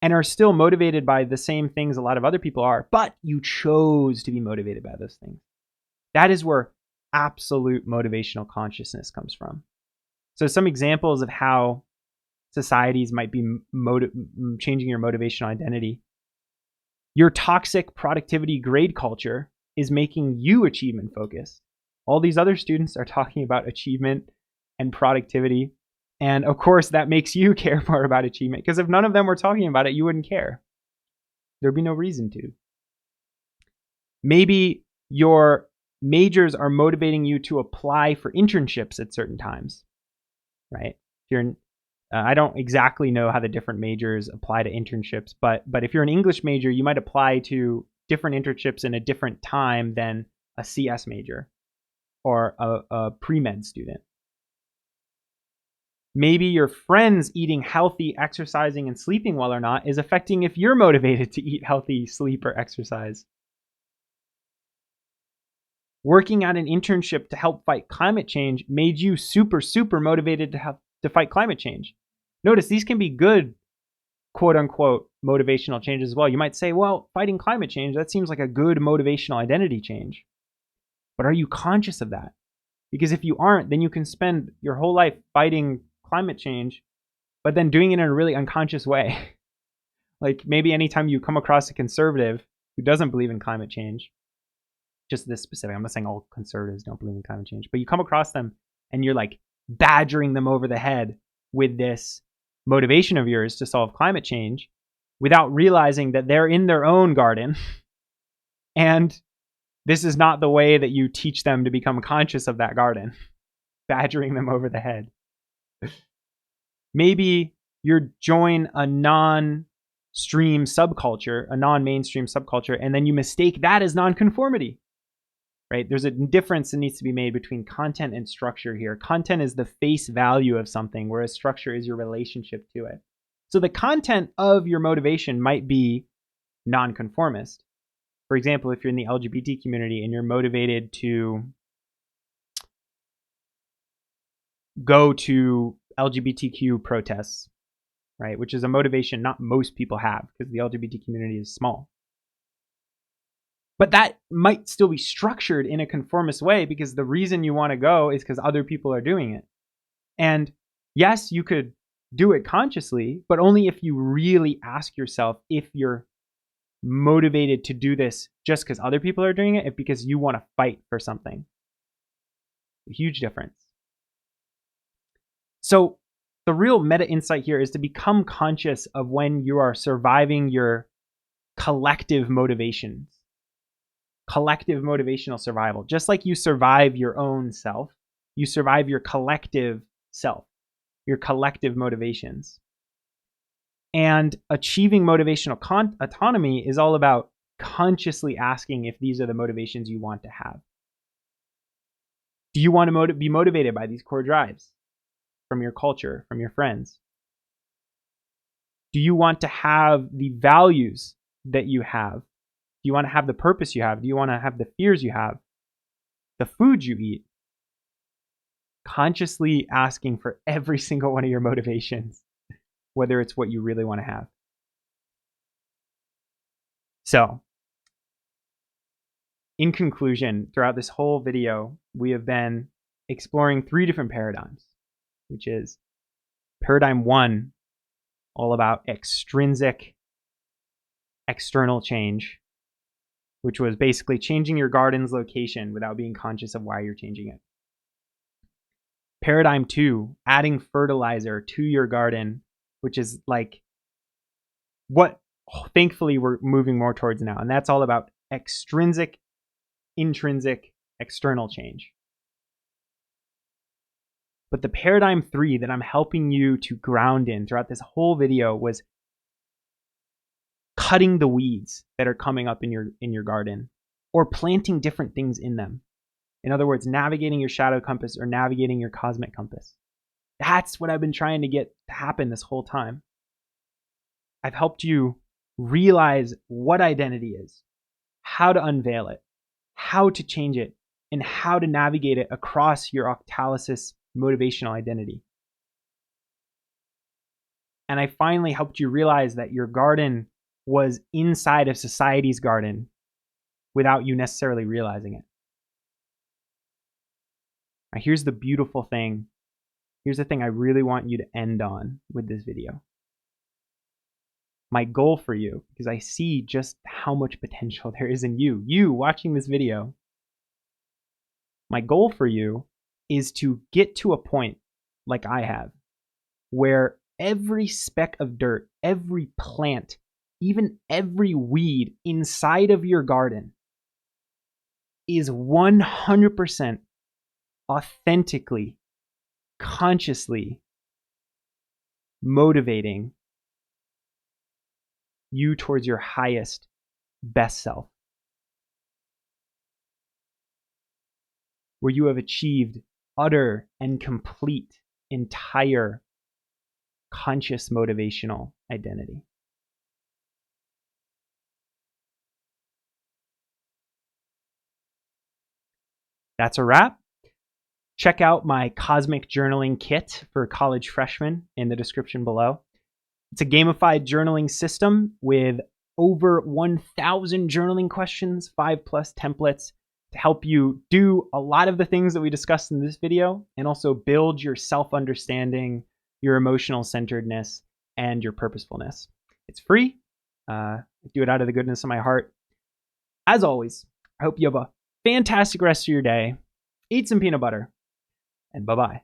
and are still motivated by the same things a lot of other people are, but you chose to be motivated by those things. That is where absolute motivational consciousness comes from. So some examples of how societies might be changing your motivational identity. Your toxic productivity grade culture is making you achievement focused. All these other students are talking about achievement and productivity. And of course, that makes you care more about achievement, because if none of them were talking about it, you wouldn't care. There'd be no reason to. Maybe your majors are motivating you to apply for internships at certain times, right? If you're I don't exactly know how the different majors apply to internships, but if you're an English major, you might apply to different internships in a different time than a CS major or a pre-med student. Maybe your friends eating healthy, exercising, and sleeping well or not is affecting if you're motivated to eat healthy, sleep, or exercise. Working at an internship to help fight climate change made you super, super motivated to fight climate change. Notice these can be good, quote unquote, motivational changes as well. You might say, well, fighting climate change, that seems like a good motivational identity change. But are you conscious of that? Because if you aren't, then you can spend your whole life fighting climate change, but then doing it in a really unconscious way. Like maybe anytime you come across a conservative who doesn't believe in climate change, just this specific, I'm not saying all conservatives don't believe in climate change, but you come across them and you're like badgering them over the head with this motivation of yours to solve climate change without realizing that they're in their own garden. And this is not the way that you teach them to become conscious of that garden, badgering them over the head. Maybe you join a non-stream subculture, a non-mainstream subculture, and then you mistake that as nonconformity. Right? There's a difference that needs to be made between content and structure here. Content is the face value of something, whereas structure is your relationship to it. So the content of your motivation might be nonconformist. For example, if you're in the LGBT community and you're motivated to go to LGBTQ protests, right, which is a motivation not most people have because the LGBT community is small. But that might still be structured in a conformist way because the reason you want to go is because other people are doing it. And yes, you could do it consciously, but only if you really ask yourself if you're motivated to do this just because other people are doing it, if because you want to fight for something. A huge difference. So the real meta insight here is to become conscious of when you are surviving your collective motivations. Collective motivational survival. Just like you survive your own self, you survive your collective self. your collective motivations. And achieving motivational autonomy is all about consciously asking if these are the motivations you want to have. Do you want to be motivated by these core drives from your culture, from your friends? Do you want to have the values that you have? Do you want to have the purpose you have? Do you want to have the fears you have? The food you eat? Consciously asking for every single one of your motivations, whether it's what you really want to have. So, in conclusion, throughout this whole video, we have been exploring 3 different paradigms, which is paradigm 1, all about extrinsic, external change, which was basically changing your garden's location without being conscious of why you're changing it. Paradigm 2, adding fertilizer to your garden, which is like what thankfully we're moving more towards now. And that's all about extrinsic, intrinsic, external change. But the paradigm 3 that I'm helping you to ground in throughout this whole video was cutting the weeds that are coming up in your garden, or planting different things in them. In other words, navigating your shadow compass or navigating your cosmic compass. That's what I've been trying to get to happen this whole time. I've helped you realize what identity is, how to unveil it, how to change it, and how to navigate it across your octalysis motivational identity. And I finally helped you realize that your garden was inside of society's garden without you necessarily realizing it. Now, here's the beautiful thing. Here's the thing I really want you to end on with this video. My goal for you, because I see just how much potential there is in you watching this video. My goal for you is to get to a point like I have, where every speck of dirt, every plant, even every weed inside of your garden is 100% authentically, consciously motivating you towards your highest, best self. Where you have achieved utter and complete, entire, conscious motivational identity. That's a wrap. Check out my Cosmic Journaling Kit for college freshmen in the description below. It's a gamified journaling system with over 1,000 journaling questions, 5+ templates to help you do a lot of the things that we discussed in this video, and also build your self-understanding, your emotional centeredness, and your purposefulness. It's free. I do it out of the goodness of my heart. As always, I hope you have a fantastic rest of your day. Eat some peanut butter, and bye-bye.